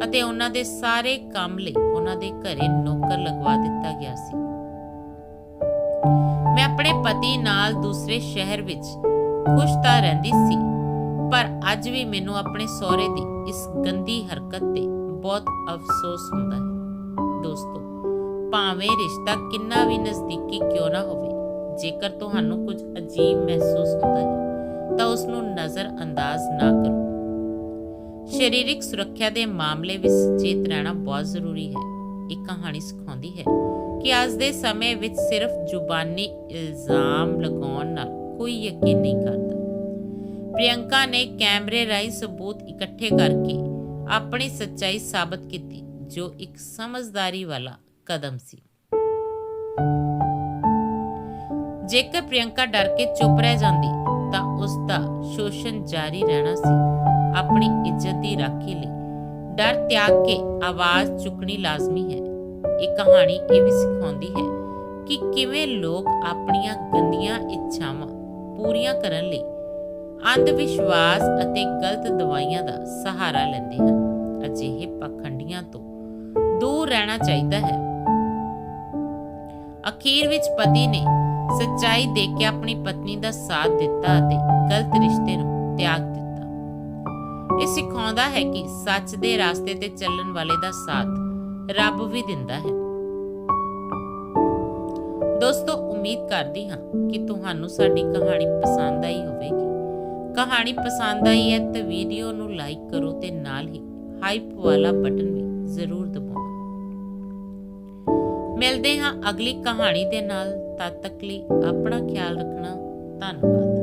ਅਤੇ ਉਹਨਾਂ ਦੇ ਸਾਰੇ ਕੰਮ ਲਈ ਉਹਨਾਂ ਦੇ ਘਰੇ ਨੌਕਰ ਲਗਵਾ ਦਿੱਤਾ ਗਿਆ ਸੀ। ਮੈਂ ਆਪਣੇ ਪਤੀ ਨਾਲ ਦੂਸਰੇ ਸ਼ਹਿਰ ਵਿੱਚ ਖੁਸ਼ ਤਾਂ ਰਹਿੰਦੀ ਸੀ, ਪਰ ਅੱਜ ਵੀ ਮੈਨੂੰ ਆਪਣੇ ਸਹੁਰੇ ਦੀ ਇਸ ਗੰਦੀ ਹਰਕਤ ਤੇ ਬਹੁਤ ਅਫਸੋਸ ਹੁੰਦਾ ਹੈ। ਦੋਸਤੋ, ਭਾਵੇਂ ਰਿਸ਼ਤਾ ਕਿੰਨਾ ਵੀ ਨਜ਼ਦੀਕੀ ਕਿਉਂ ਨਾ ਹੋਵੇ, ਜੇਕਰ ਤੁਹਾਨੂੰ ਕੁਝ ਅਜੀਬ ਮਹਿਸੂਸ ਹੁੰਦਾ ਹੈ ਤਾਂ ਉਸ ਨੂੰ ਨਜ਼ਰ ਅੰਦਾਜ਼ ਨਾ ਕਰੋ। ਸਰੀਰਕ ਸੁਰੱਖਿਆ ਦੇ ਮਾਮਲੇ ਵਿੱਚ ਸੁਚੇਤ ਰਹਿਣਾ ਬਹੁਤ ਜ਼ਰੂਰੀ ਹੈ। ਇਹ ਕਹਾਣੀ ਸਿਖਾਉਂਦੀ ਹੈ ਕਿ ਅੱਜ ਦੇ ਸਮੇਂ ਵਿੱਚ ਸਿਰਫ ਜ਼ੁਬਾਨੀ ਇਲਜ਼ਾਮ ਲਗਾਉਣ ਨਾਲ ਕੋਈ ਯਕੀਨ ਨਹੀਂ ਕਰਦਾ। ਪ੍ਰਿਯੰਕਾ ਨੇ ਕੈਮਰੇ ਰਾਹੀਂ ਸਬੂਤ ਇਕੱਠੇ ਕਰਕੇ ਆਪਣੀ ਸੱਚਾਈ ਸਾਬਤ ਕੀਤੀ, ਜੋ ਇੱਕ ਸਮਝਦਾਰੀ ਵਾਲਾ ਕਦਮ ਸੀ। ਜੇਕਰ ਪ੍ਰਿਯੰਕਾ ਡਰ ਕੇ ਚੁੱਪ ਰਹਿ ਜਾਂਦੀ ਤਾਂ ਉਸ ਦਾ ਸ਼ੋਸ਼ਣ ਜਾਰੀ ਰਹਿਣਾ ਸੀ। ਆਪਣੀ ਇੱਜ਼ਤ ਦੀ ਰਾਖੀ ਲਈ ਡਰ ਤਿਆਗ ਕੇ ਆਵਾਜ਼ ਚੁੱਕਣੀ ਲਾਜ਼ਮੀ ਹੈ। ਇਹ ਕਹਾਣੀ ਇਹ ਵੀ ਸਿਖਾਉਂਦੀ ਹੈ ਕਿ ਕਿਵੇਂ ਲੋਕ ਆਪਣੀਆਂ ਗੰਦੀਆਂ ਇੱਛਾਵਾਂ ਪੂਰੀਆਂ ਕਰਨ ਲਈ ਅੰਧ ਵਿਸ਼ਵਾਸ ਅਤੇ ਗਲਤ ਦਵਾਈਆਂ ਦਾ ਸਹਾਰਾ ਲੈਂਦੇ ਹਨ। ਅਜਿਹੇ ਪਾਖੰਡੀਆਂ ਤੋਂ ਦੂਰ ਰਹਿਣਾ ਚਾਹੀਦਾ ਹੈ। ਅਖੀਰ ਵਿੱਚ ਪਤੀ ਨੇ ਸੱਚਾਈ ਦੇਖ ਕੇ ਆਪਣੀ ਪਤਨੀ ਦਾ ਸਾਥ ਦਿੱਤਾ ਅਤੇ ਗਲਤ ਰਿਸ਼ਤੇ ਨੂੰ ਤਿਆਗ ਦਿੱਤਾ। ਇਹ ਸਿਖਾਉਂਦਾ ਹੈ ਕਿ ਸੱਚ ਦੇ ਰਾਸਤੇ ਤੇ ਚੱਲਣ ਵਾਲੇ ਦਾ ਸਾਥ ਰੱਬ ਵੀ ਦਿੰਦਾ ਹੈ। ਦੋਸਤੋ, ਉਮੀਦ ਕਰਦੀ ਹਾਂ ਕਿ ਤੁਹਾਨੂੰ ਸਾਡੀ ਕਹਾਣੀ ਪਸੰਦ ਆਈ ਹੋਵੇਗੀ। ਕਹਾਣੀ ਪਸੰਦ ਆਈ ਹੈ ਤਾਂ ਵੀਡੀਓ ਨੂੰ ਲਾਈਕ ਕਰੋ ਤੇ ਨਾਲ ਹੀ ਹਾਈਪ ਵਾਲਾ ਬਟਨ ਵੀ ਜ਼ਰੂਰ ਦਬਾਓ। ਮਿਲਦੇ ਹਾਂ ਅਗਲੀ ਕਹਾਣੀ ਦੇ ਨਾਲ। ਤਦ ਤੱਕ ਲਈ ਆਪਣਾ ਖਿਆਲ ਰੱਖਣਾ। ਧੰਨਵਾਦ।